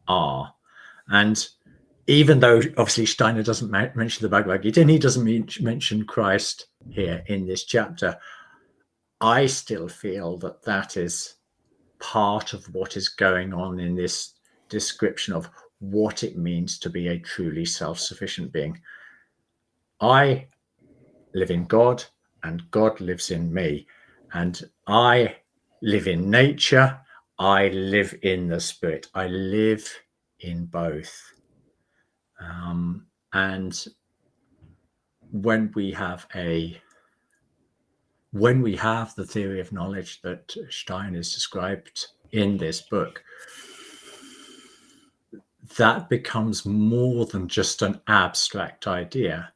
are. And even though obviously Steiner doesn't mention the Bhagavad Gita and he doesn't mention Christ here in this chapter, I still feel that that is part of what is going on in this description of what it means to be a truly self-sufficient being. I live in God and God lives in me, and I live in nature, I live in the spirit, I live in both. And when we have the theory of knowledge that Steiner has described in this book, that becomes more than just an abstract idea.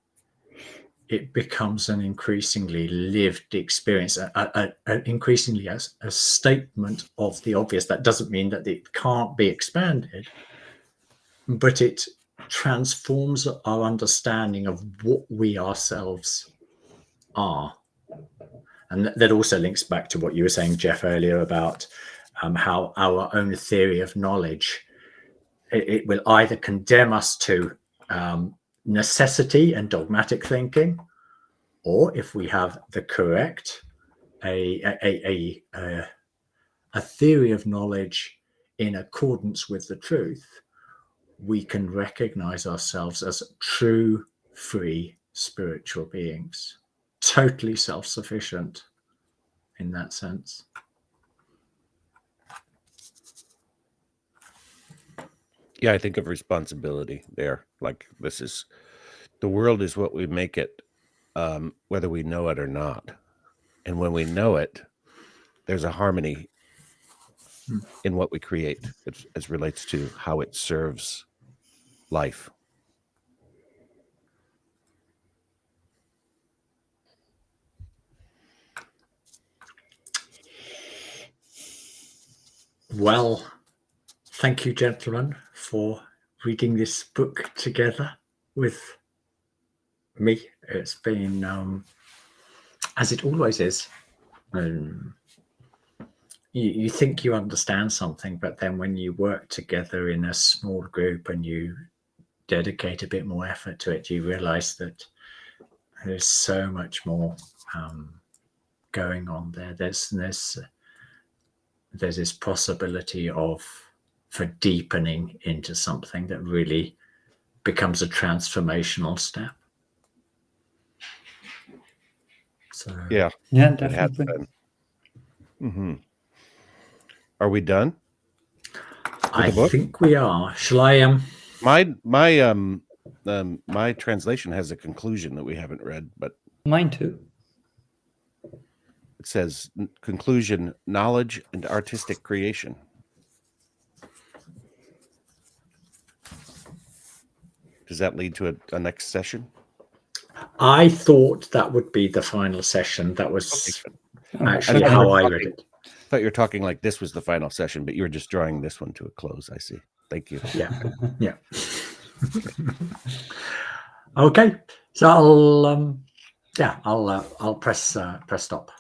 It becomes an increasingly lived experience, increasingly as a statement of the obvious. That doesn't mean that it can't be expanded, but it transforms our understanding of what we ourselves are. And that also links back to what you were saying, Jeff, earlier about how our own theory of knowledge, it will either condemn us to necessity and dogmatic thinking, or if we have the correct a theory of knowledge in accordance with the truth, we can recognize ourselves as true, free spiritual beings, totally self-sufficient in that sense. Yeah, I think of responsibility there. Like, this is, the world is what we make it, whether we know it or not. And when we know it, there's a harmony in what we create as relates to how it serves life. Well, thank you, gentlemen, for reading this book together with me. It's been, as it always is, you think you understand something, but then when you work together in a small group and you dedicate a bit more effort to it, you realize that there's so much more going on there. There's this possibility for deepening into something that really becomes a transformational step. So Yeah, definitely. Are we done? I think we are. Shall I? My translation has a conclusion that we haven't read, but mine too. It says conclusion: knowledge and artistic creation. Does that lead to a next session? I thought that would be the final session. That was actually how I read it. thought you were talking like this was the final session, but you were just drawing this one to a close. I see. Thank you. Yeah. Okay, so I'll press stop.